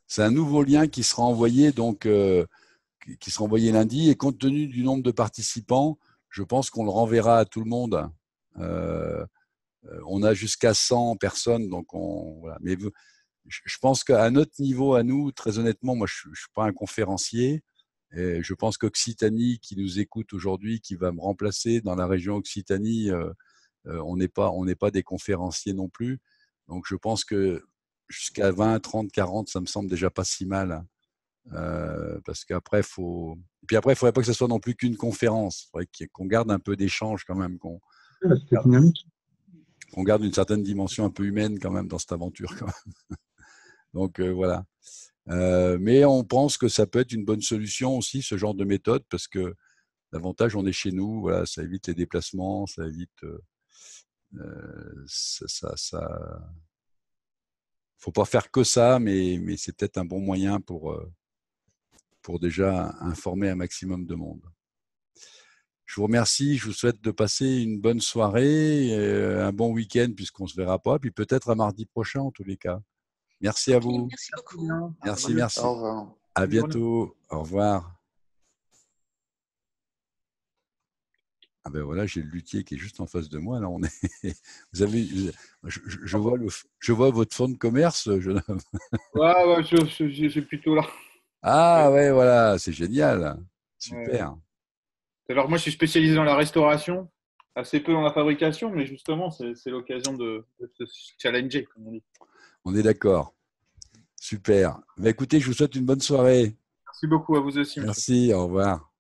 C'est un nouveau lien qui sera envoyé, donc, qui sera envoyé lundi. Et compte tenu du nombre de participants, je pense qu'on le renverra à tout le monde. On a jusqu'à 100 personnes, donc voilà. Mais je pense qu'à notre niveau, à nous, très honnêtement, moi, je ne suis pas un conférencier. Et je pense qu'Occitanie, qui nous écoute aujourd'hui, qui va me remplacer dans la région Occitanie, on n'est pas des conférenciers non plus. Donc, je pense que jusqu'à 20, 30, 40, ça me semble déjà pas si mal. Parce qu'après, et puis après, il ne faudrait pas que ce soit non plus qu'une conférence. Il faudrait qu'on garde un peu d'échange quand même, qu'on garde une certaine dimension un peu humaine quand même dans cette aventure. Quand même. Donc, voilà. Mais on pense que ça peut être une bonne solution aussi, ce genre de méthode, parce que l'avantage, on est chez nous, voilà, ça évite les déplacements, ça évite. Faut pas faire que ça, mais c'est peut-être un bon moyen pour déjà informer un maximum de monde. Je vous remercie, je vous souhaite de passer une bonne soirée, un bon week-end puisqu'on ne se verra pas, puis peut-être à mardi prochain en tous les cas. Merci à vous. Merci beaucoup. Merci. Au revoir. À bientôt. Au revoir. Ah ben voilà, j'ai le luthier qui est juste en face de moi. Là, on est. Vous avez, je vois votre fonds de commerce, jeune homme. Ouais, j'ai plutôt là. Ah ouais, voilà, c'est génial. Super. Ouais. Alors moi, je suis spécialisé dans la restauration, assez peu dans la fabrication, mais justement, c'est l'occasion de se challenger, comme on dit. On est d'accord. Super. Mais écoutez, je vous souhaite une bonne soirée. Merci beaucoup à vous aussi, monsieur. Merci, au revoir.